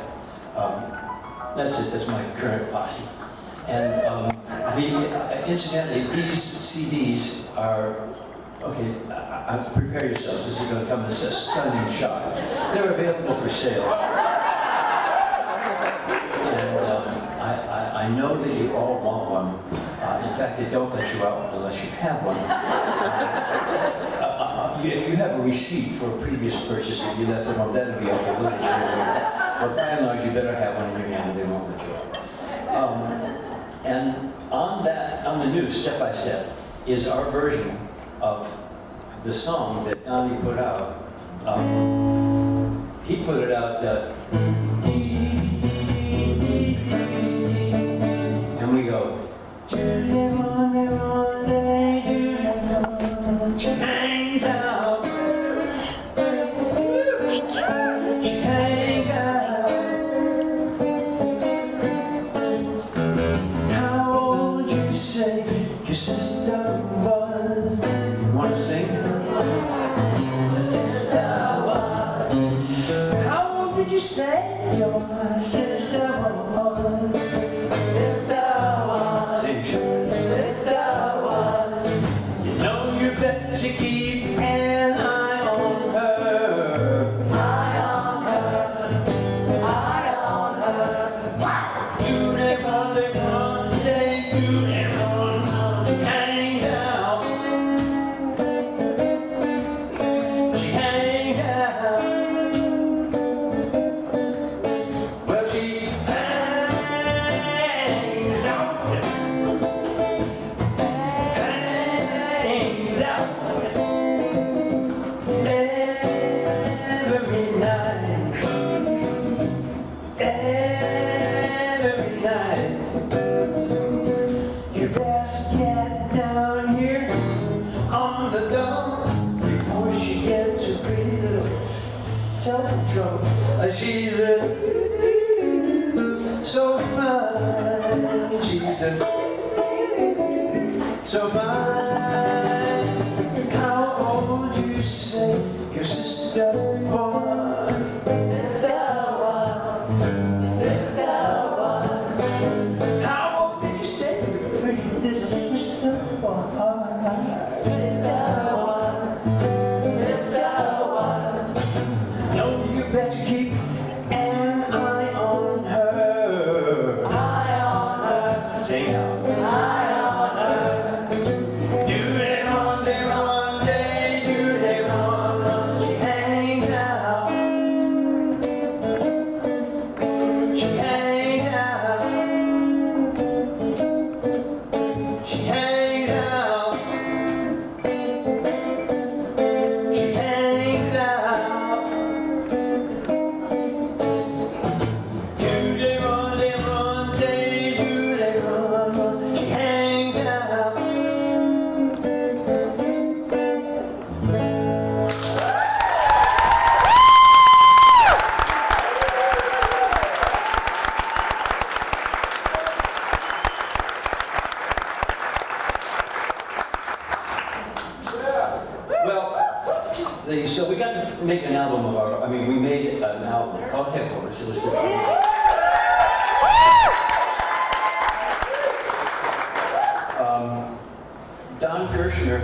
That's it, that's my current posse. And incidentally, these CDs are, okay, prepare yourselves, this is going to come as a stunning shock. They're available for sale. And I know that you all want one. In fact, they don't let you out unless you have one. If you have a receipt for a previous purchase that you left at home, that'll be okay, we'll let you know. But by and large, you better have one in your hand, and they won't let you out. And on the new Step by Step is our version of the song that Donnie put out. He put it out, and we go, she hangs out, she hangs out. How old you say your sister was? You want to sing? Sister was. How old did you say your sister was? Sister was. Sister was. You know you better keep an eye on her. Eye on her. Eye on her. Wow. Beautiful, Monday, beautiful, hangs out. She hangs out. Well, she hangs out. Hangs out. Every night. Every night. You best get down here on the door before she gets a pretty little self-control. She's so fine. She's so fine. How old you say your sister was? Sister was. Sister was. How old did you say your pretty little sister was? Sister was. Sister was. No, you better keep an eye on her. Eye on her. Sing out. album called Headquarters. It was the Don Kirshner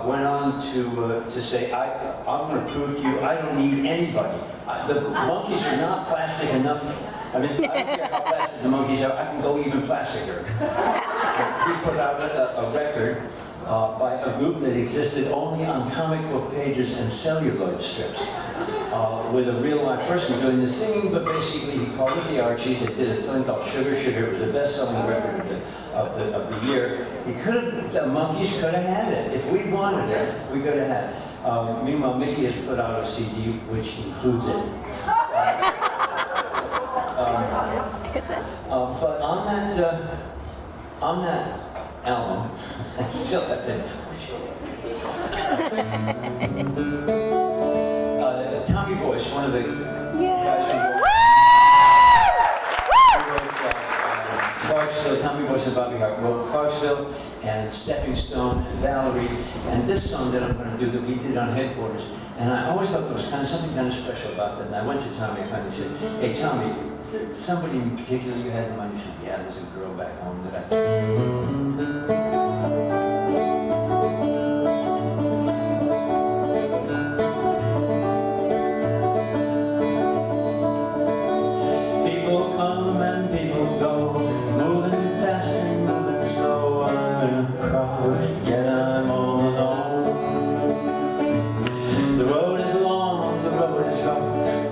went on to say, I'm going to prove to you I don't need anybody. The Monkees are not plastic enough. I mean, I don't care how plastic the Monkees are, I can go even plasticer. He put out a record by a group that existed only on comic book pages and celluloid strips, with a real live person doing the singing, but basically he called it the Archies. It did a thing called Sugar Sugar. It was the best-selling record of the year. The Monkees could have had it. If we wanted it, we could have had it. Meanwhile, Mickey has put out a CD which includes it. But on that album, I still have to. Tommy Boyce, one of the guys who wrote Clarksville, Tommy Boyce and Bobby Hart wrote Clarksville and Stepping Stone and Valerie, and this song that I'm going to do that we did on Headquarters. And I always thought there was something kind of special about that. And I went to Tommy and finally said, hey Tommy, is there somebody in particular you had in mind? He said, yeah, there's a girl back home that People come and people go, moving fast and moving slow. I'm in a crowd, yet I'm all alone. The road is long, the road is rough.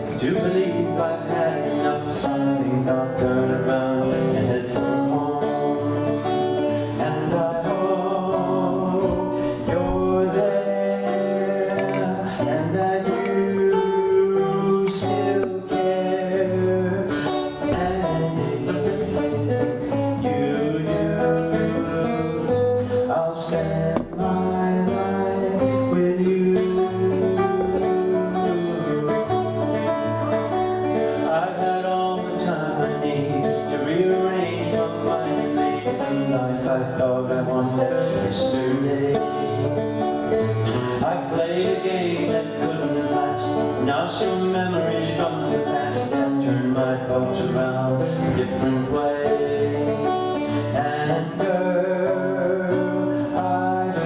I do believe I've had enough. I think I'll turn around and head for home. And I hope you're there, and that you still care. And if you do, I'll spend my life with you. I've had all the time I need to rearrange my mind and make the life I thought I wanted yesterday. I played a game that couldn't last. Now some memories from the past have turned my thoughts around a different way. And girl, I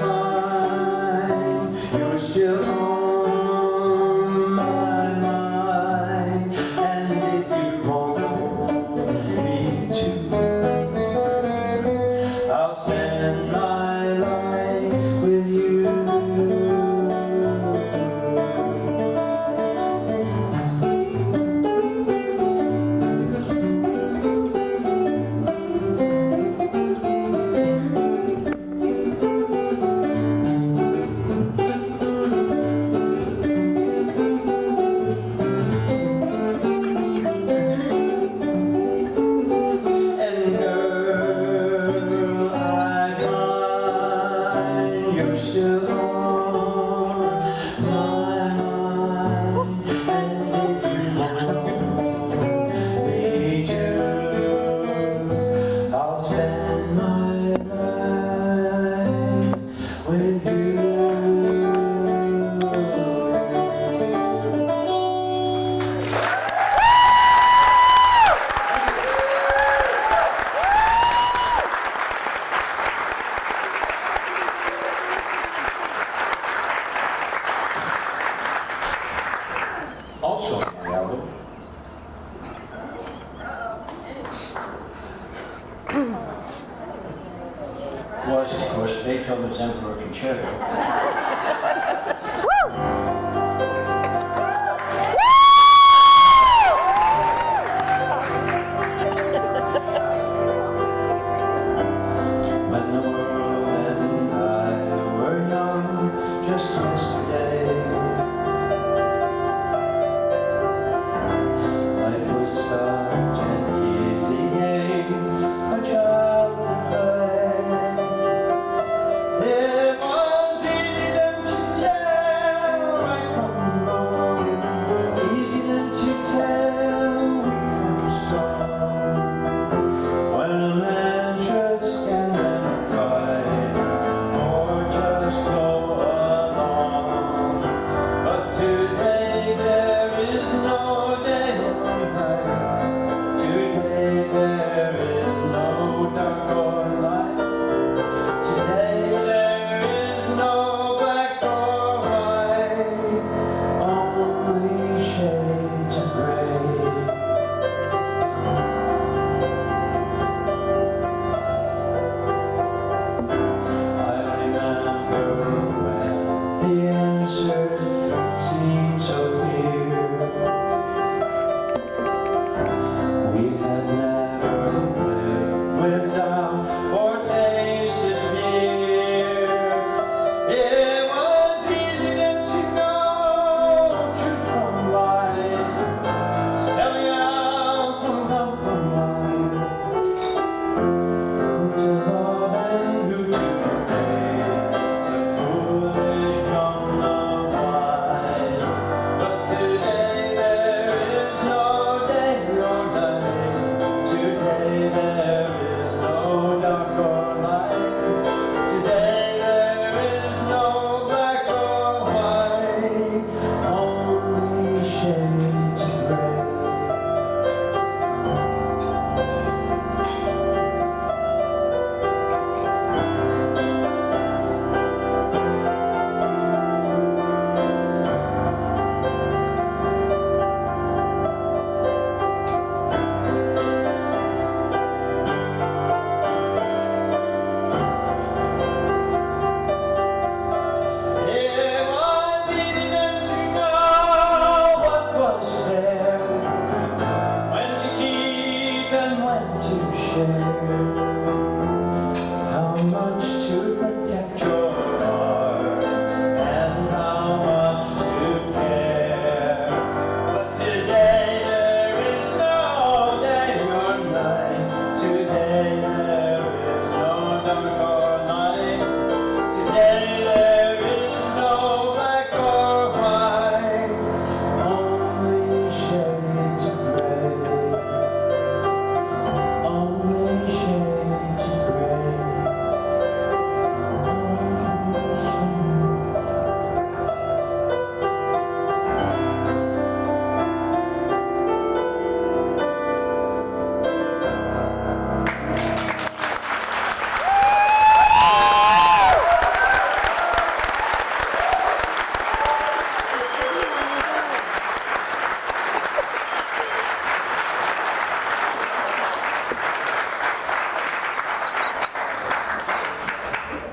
find you're still on my mind. And if you want me to, I'll spend my life with you. And girl, I find you're still on my mind. And if you want me to, I'll spend my life with you. Also on my album was, of course, Beethoven's Emperor Concerto. When the world and I were young, just yesterday, life was such an easy game a child could play. It was easy share, how much to protect your heart, and how much to care. But today there is no day or night. Today there is no dark or light. Today there is no black or white. Only shades of gray. Only shades of gray.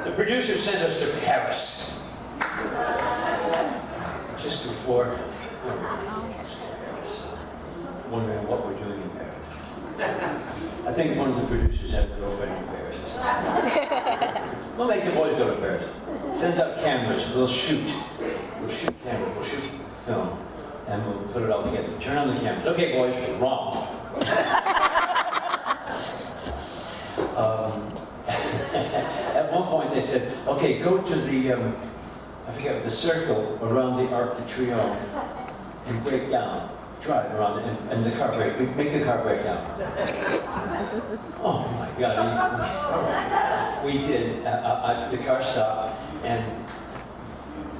The producer sent us to Paris just before wondering what we're doing in Paris. I think one of the producers had a girlfriend in Paris. We'll make the boys go to Paris. Send out cameras. We'll shoot. We'll shoot cameras. We'll shoot film. And we'll put it all together. Turn on the cameras. Okay, boys, wrong. At one point they said, okay, go to the, I forget, the circle around the Arc de Triomphe and break down. Drive around and the car break, make the car break down. Oh my God, we did. The car stopped and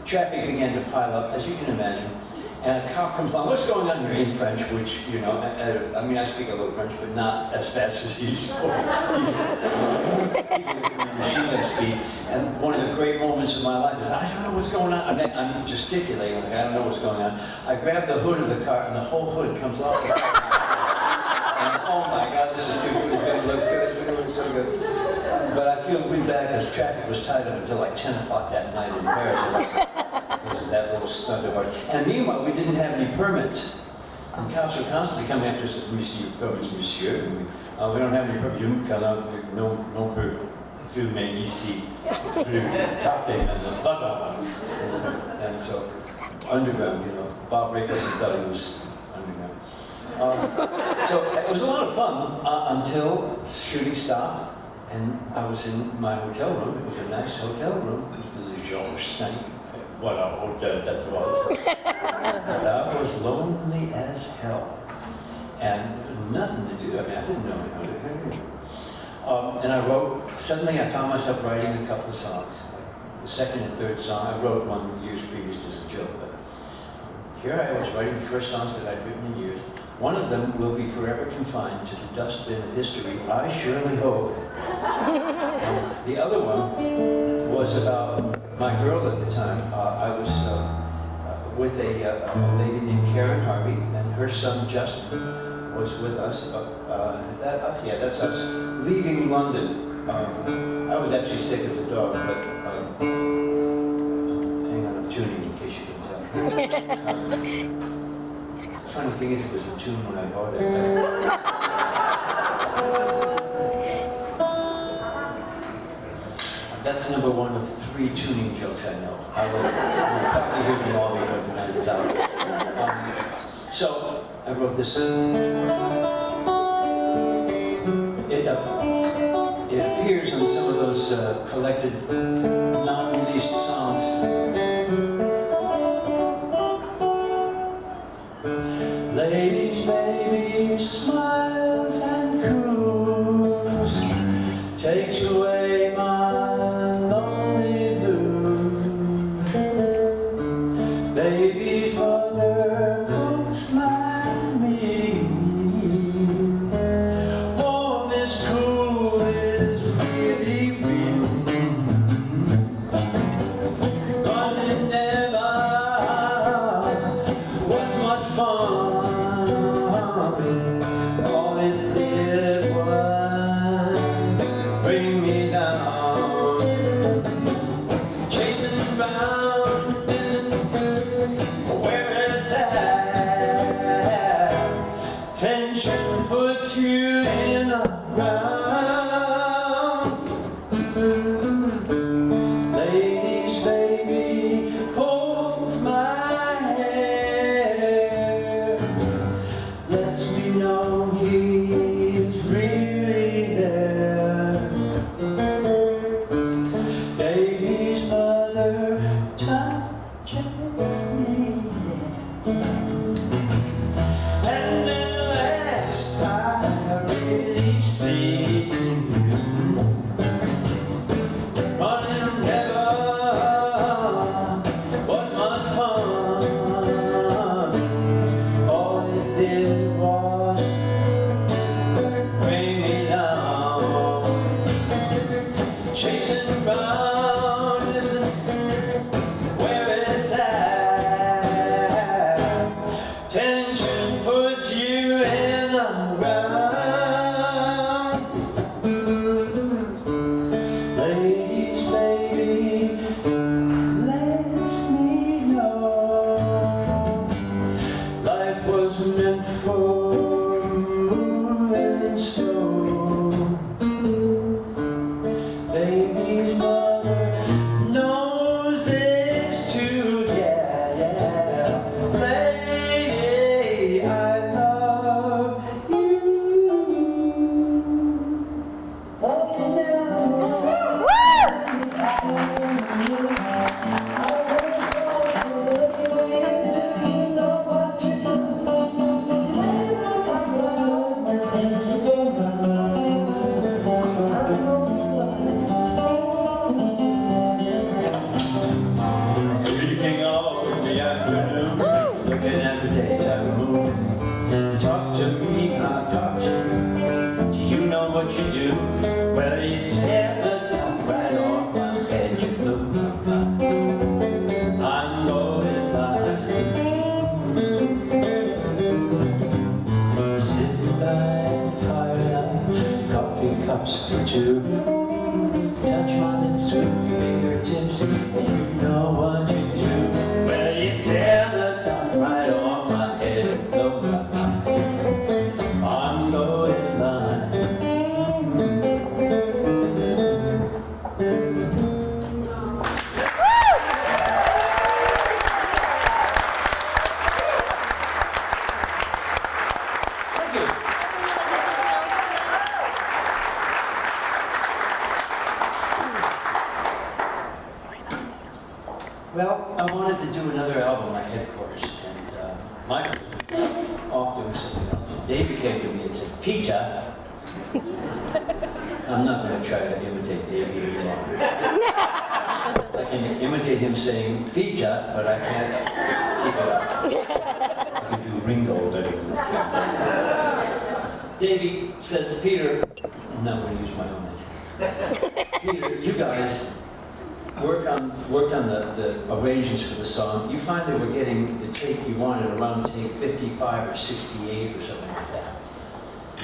traffic began to pile up, as you can imagine. And a cop comes along, what's going on here in French, which, you know, I mean, I speak a little French, but not as fast as he spoke. Machine gun speed. And one of the great moments of my life is, I don't know what's going on. I'm gesticulating, like, I don't know what's going on. I grab the hood of the car, and the whole hood comes off the car. And oh my God, this is too good, it's gonna look good, it's gonna look so good. But I feel really bad because traffic was tied up until like 10 o'clock that night in Paris. Because of that little stunt of ours. And meanwhile, we didn't have any permits. And cops were constantly coming after us, let me see your permits, monsieur. And we don't have any permits. Non peut filmer ici. And so, underground, you know, Bob Rayfus thought he was underground. So it was a lot of fun until shooting stopped. And I was in my hotel room. It was a nice hotel room. It was the Georges V. What a hotel that was. But I was lonely as hell. And there was nothing to do. I mean, I didn't know how to do. And I wrote, suddenly I found myself writing a couple of songs. Like the second and third song, I wrote one years previous as a joke. But here I was writing the first songs that I'd written in years. One of them will be forever confined to the dustbin of history, I surely hope. And the other one was about my girl at the time. I was with a lady named Karen Harvey, and her son Justin was with us. Yeah, that's us. Leaving London. I was actually sick as a dog, but hang on, I'm tuning in case you can tell. Funny thing is, it was a tune when I bought it. That's number one of 3 tuning jokes I know. I will probably hear them all before the night is out. So I wrote this. It appears on some of those collected, not-released songs. Ladies, baby, smiles and coos takes away my lonely blues. Baby's mother cooks my meal. Warm is cool is really real. But it never was much fun. you know he's really there? Baby's mother touches me, and the last I really see you, running never was much fun. All it did was bring me down. Chasing around isn't where it's at. Tension puts you in the ground. Ladies, baby, lets me know life was meant for moving slow. Baby's mother knows this too, yeah, yeah. Lady, I love you. Freaking all the afternoon, looking at the daytime moon. Talk to me, I talk to you. Do you know what you do? Well, you tear the top right off my head. You blow my mind. I'm going blind. Sitting by the firelight, coffee cups for two. Touch my lips with your fingertips. You know what you do. Well, you tear the top right off my head and blow my mind. I'm going blind. Thank you. Well, I wanted to do another album at headquarters, and Michael was off doing something else. Davey came to me and said, Peter, I'm not going to try to imitate Davey any longer. I can imitate him saying Peter, but I can't keep it up. I can do Ringo better than that. Davey said, Peter, I'm not going to use my own name. Peter, you guys worked on the arrangements for the song. You finally were getting the take you wanted around take 55 or 68 or something like that.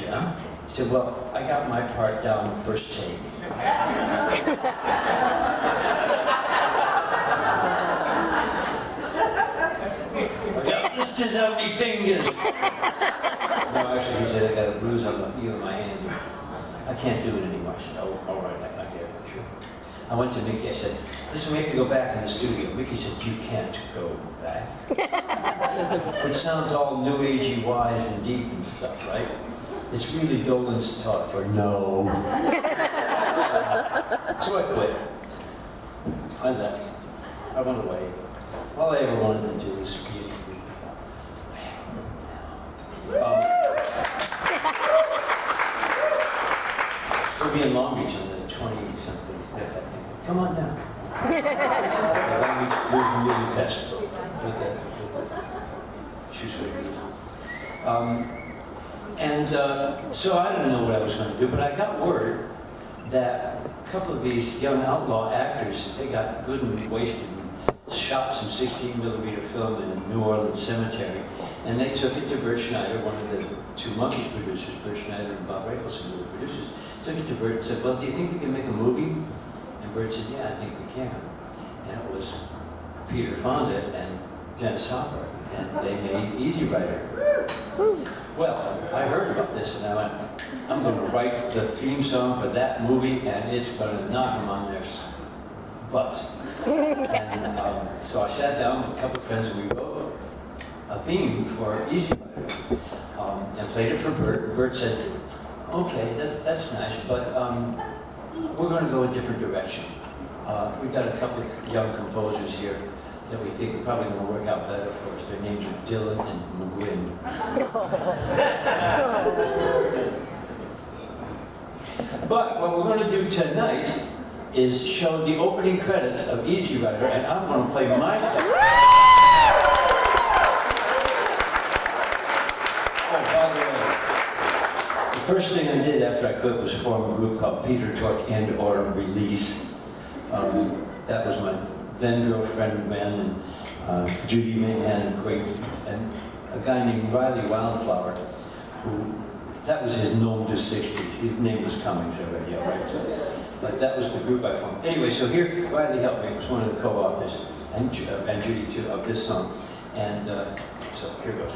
Yeah? He said, well, I got my part down the first take. I got this just how many fingers. No, actually, he said, I got a bruise on the heel of my hand. I can't do it anymore. I said, oh, all right, I get it, sure. I went to Mickey, I said, listen, we have to go back in the studio. Mickey said, you can't go back. Which sounds all new agey wise and deep and stuff, right? It's really Dolan's talk for no. So I quit. I left. I went away. All I ever wanted to do was be in we'll be in Long Beach on the 20-something, I think. Come on down. The Long Beach Blues Music Festival with the Shoesway. So I didn't know what I was going to do, but I got word that a couple of these young outlaw actors, they got good and wasted and shot some 16mm film in a New Orleans cemetery, and they took it to Bert Schneider, one of the two Monkees producers, Bert Schneider and Bob Rafelson, were the producers, took it to Bert and said, well, do you think we can make a movie? And Bert said, yeah, I think we can. And it was Peter Fonda and Dennis Hopper, and they made Easy Rider. Well, I heard about this and I went, I'm going to write the theme song for that movie and it's going to knock them on their butts. And so I sat down with a couple of friends and we wrote a theme for Easy Rider. And played it for Bert. Bert said, okay, that's nice, but we're going to go a different direction. We've got a couple of young composers here that we think are probably going to work out better for us. Their names are Dylan and McGuinn. But what we're going to do tonight is show the opening credits of Easy Rider, and I'm going to play my song. Oh, by the way, the first thing I did after I quit was form a group called Peter, Tork, and/or Release. That was my then girlfriend, man, and Judy Mahan, and a guy named Riley Wildflower, who, that was his gnome to 60s. His name was Cummings already, all right? So, but that was the group I formed. Anyway, so here, Riley helped me, was one of the co-authors, and Judy too, of this song. And so here goes.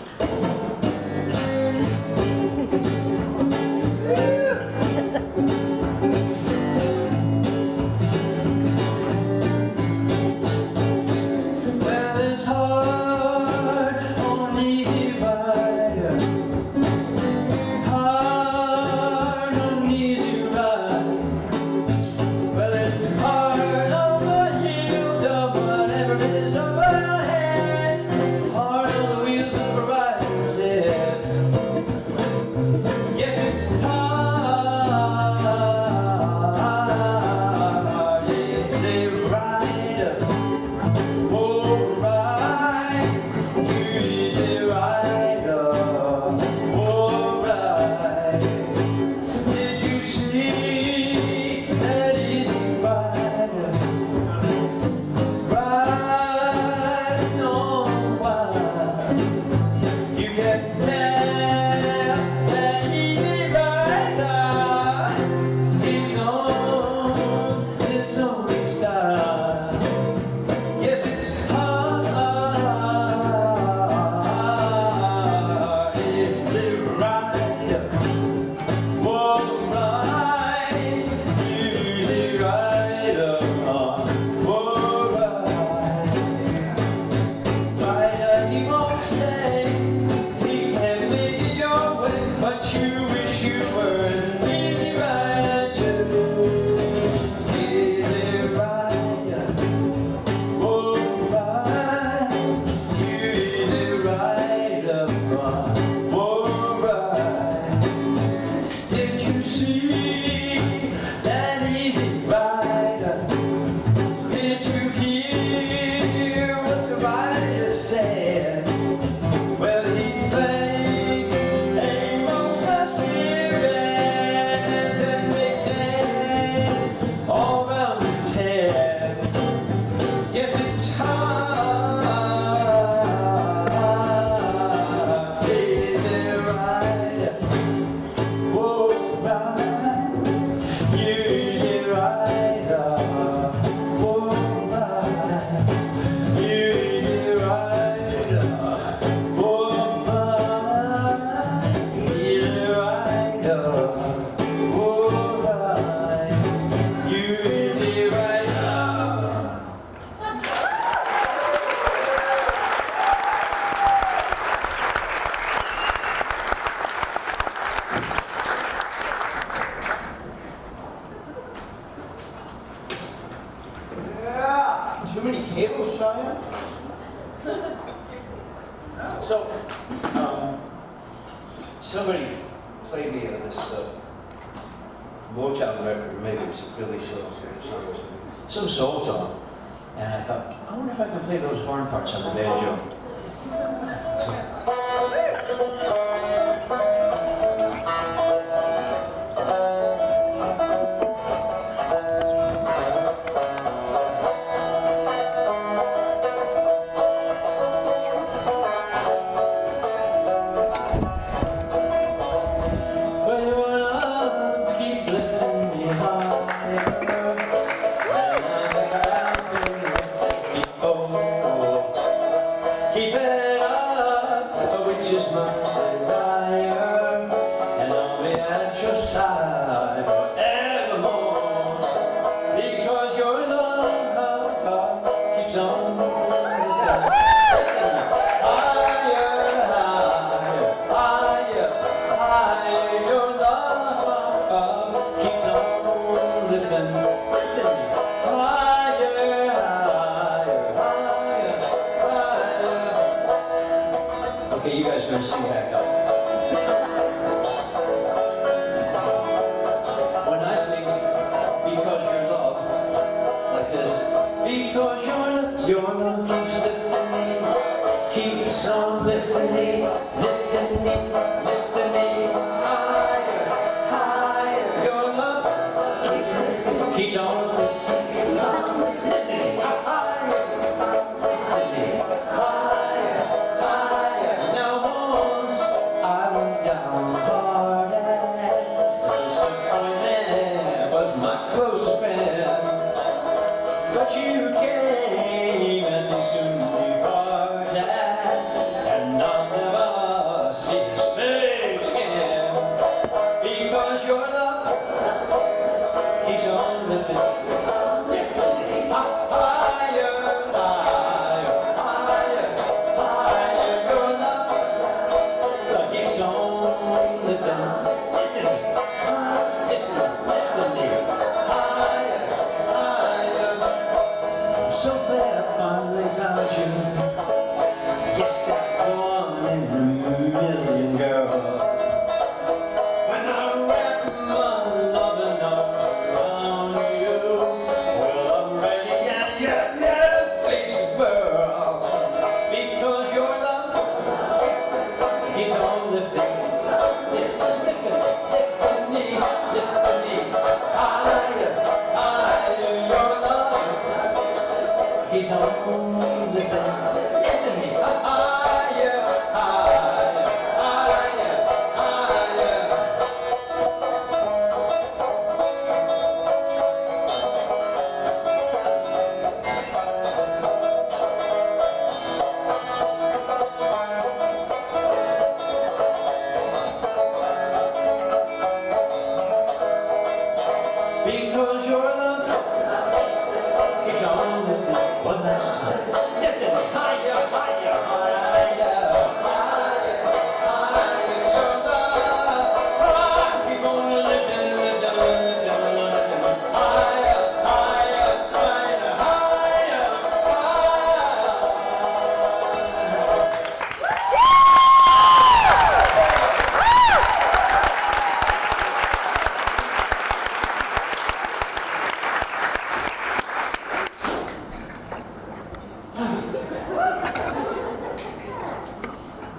Too many cables, Cheyenne? So, somebody played me this Motown record, maybe it was a Philly Soul song, some soul song, and I thought, I wonder if I can play those horn parts on the banjo. Keep it up. downhearted. Disappointment was my close friend, but you came and you soon departed, and I'll never see his face again, because your love keeps on living. So glad I finally found you. Yes, that one in a million, girl. When I wrap my loving arms around you, well, I'm ready and yeah, face the world, because your love keeps on lifting me higher, higher. Your love keeps on lifting me higher, higher, higher, higher. Because your love keeps on lifting one last time. Lifting higher, higher, higher, higher, higher. Your love, keep on lifting, lifting, lifting, lifting. Higher, higher, higher, higher,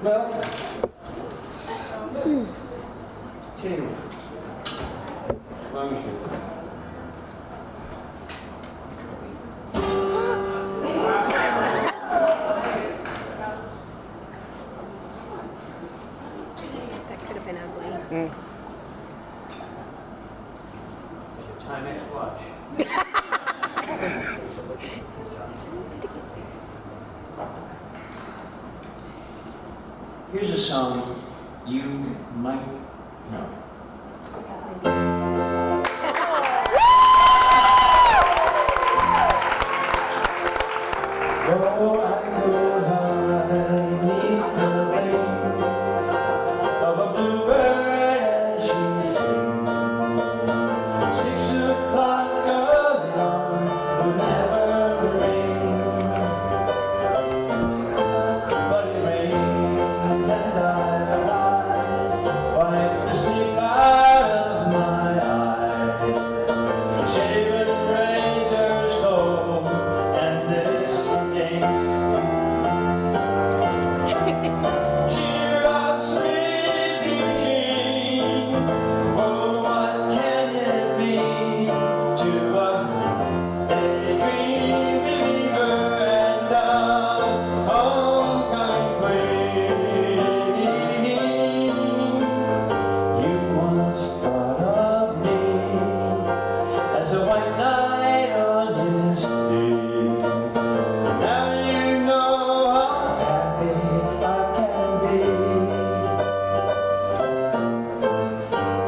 Well, two. Long shoot. That could have been ugly. Time next watch. Here's a song you might know. Oh, I know how right beneath the wings of a bluebird as she sings. 6 o'clock alarm would never ring, but it rains and I rise, wipe the sleep out of my eyes. Shaven razors cold and this stinks. Cheer up, sleepy king. Oh, what can it mean to a daydream believer and a homecoming queen? You once thought of me as a white knight on his sleeve. Now you know how happy I can be,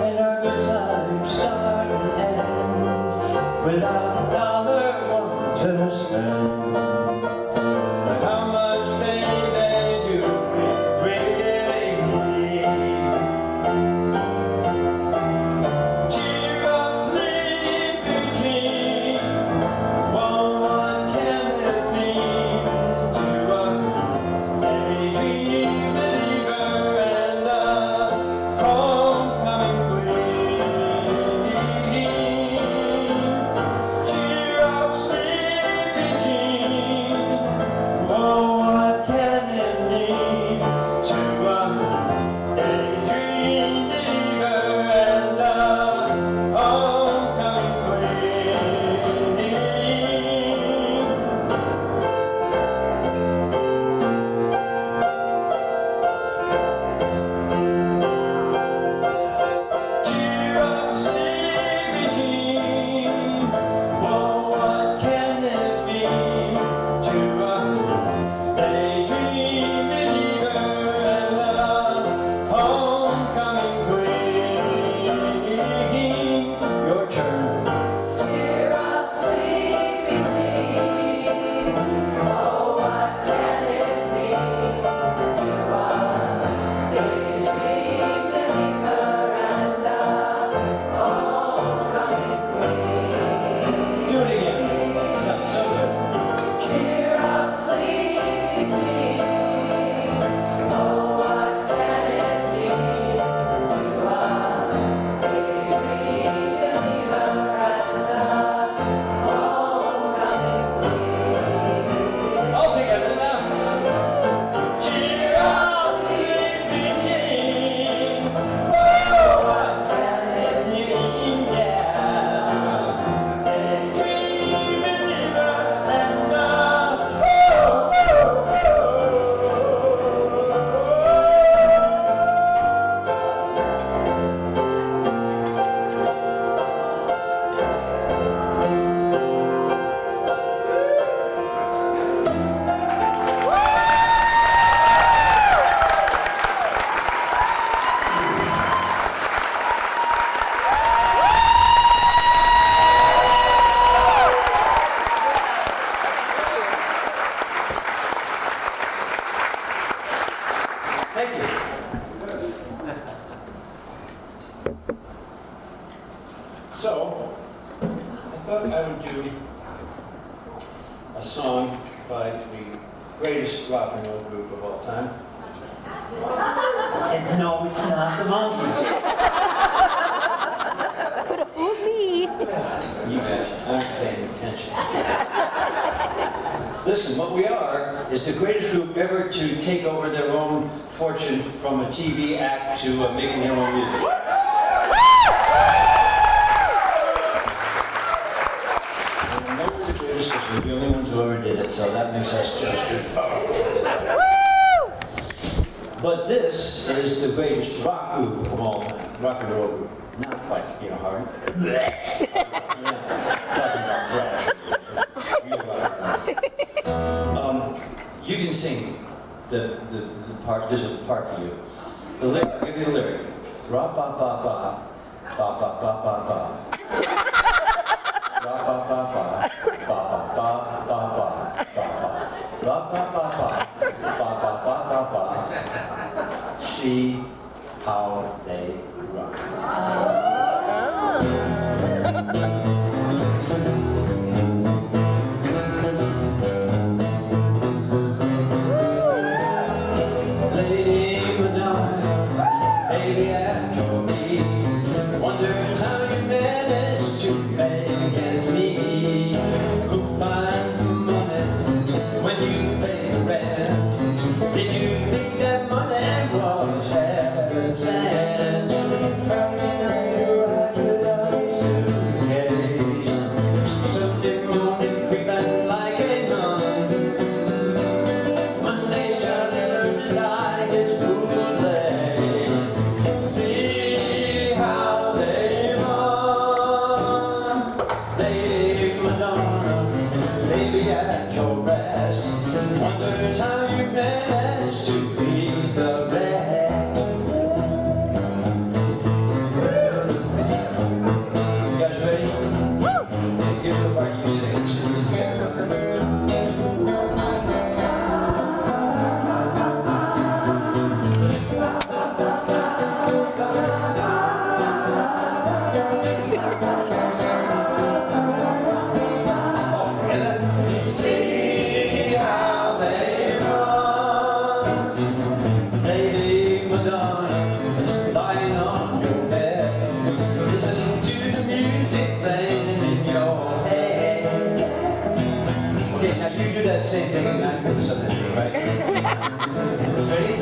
and our good times start and end without a dollar one to spend. But how much, baby, do we really need? Cheer up, sleepy king. Oh, what can it mean to a daydream believer and a homecoming queen? Cheer up, sleepy king. So, I thought I would do a song by the greatest rock and roll group of all time. And no, it's not the Monkees. Could have fooled me. You guys aren't paying attention. Listen, what we are is the greatest group ever to take over their own fortune from a TV act to making their own music. And we know we're the greatest because we're the only ones who ever did it, so that makes us just good. But this is the greatest rock group of all time, rock and roll group. Not quite, hard. Talking about trash. You can sing the part. There's a part for you. The lyric. I'll give you the lyric. Ra ba ba ba ba ba ba ba ba. Ra ba ba ba ba ba ba ba ba ba. Ra ba ba ba ba ba ba ba ba. See how they rock. Baby at your feet, wonders how you managed to make ends meet. Who finds the money when you pay the rent? Did you think that money was heaven sent? Friday night you're out without a suitcase, Sunday morning creeping like a nun. Monday's just Thursday night is bootleg. See how they run. Lady Madonna, baby at your rest, wonders how you managed to feed the rest. You guys ready? Here's the part you sing. Sing this together. See how they run. Lady Madonna, lying on your bed, listening to the music playing in your head. Okay, now you do that same thing and I do something, right? Ready?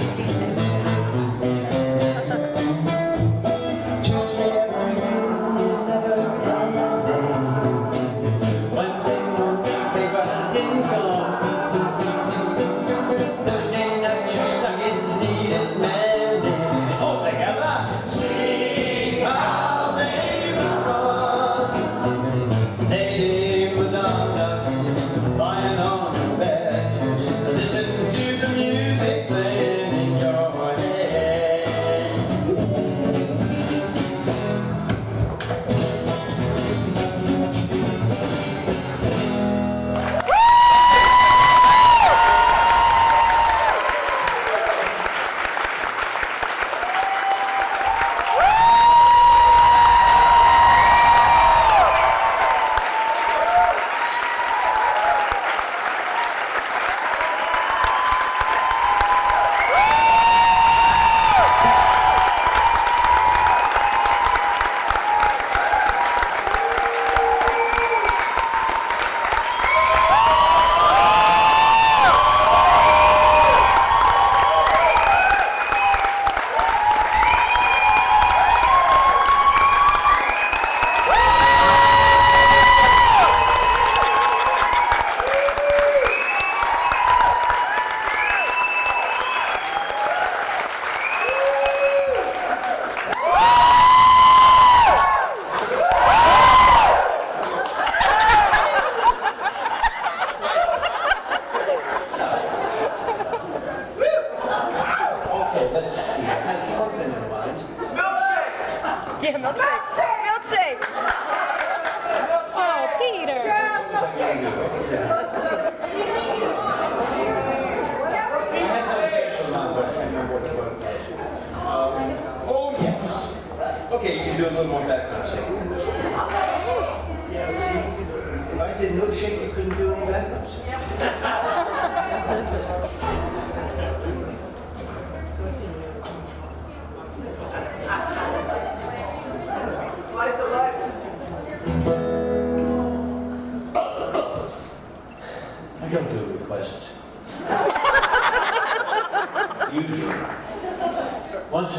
Yeah, milkshake. Milkshake. Oh, Peter. I had something special now, but I can't remember what it was. Oh, yes. Okay, you can do a little more background singing. Yeah, see, if I did milkshake, you couldn't do any background singing. Slice of life. I don't do requests. Usually. Once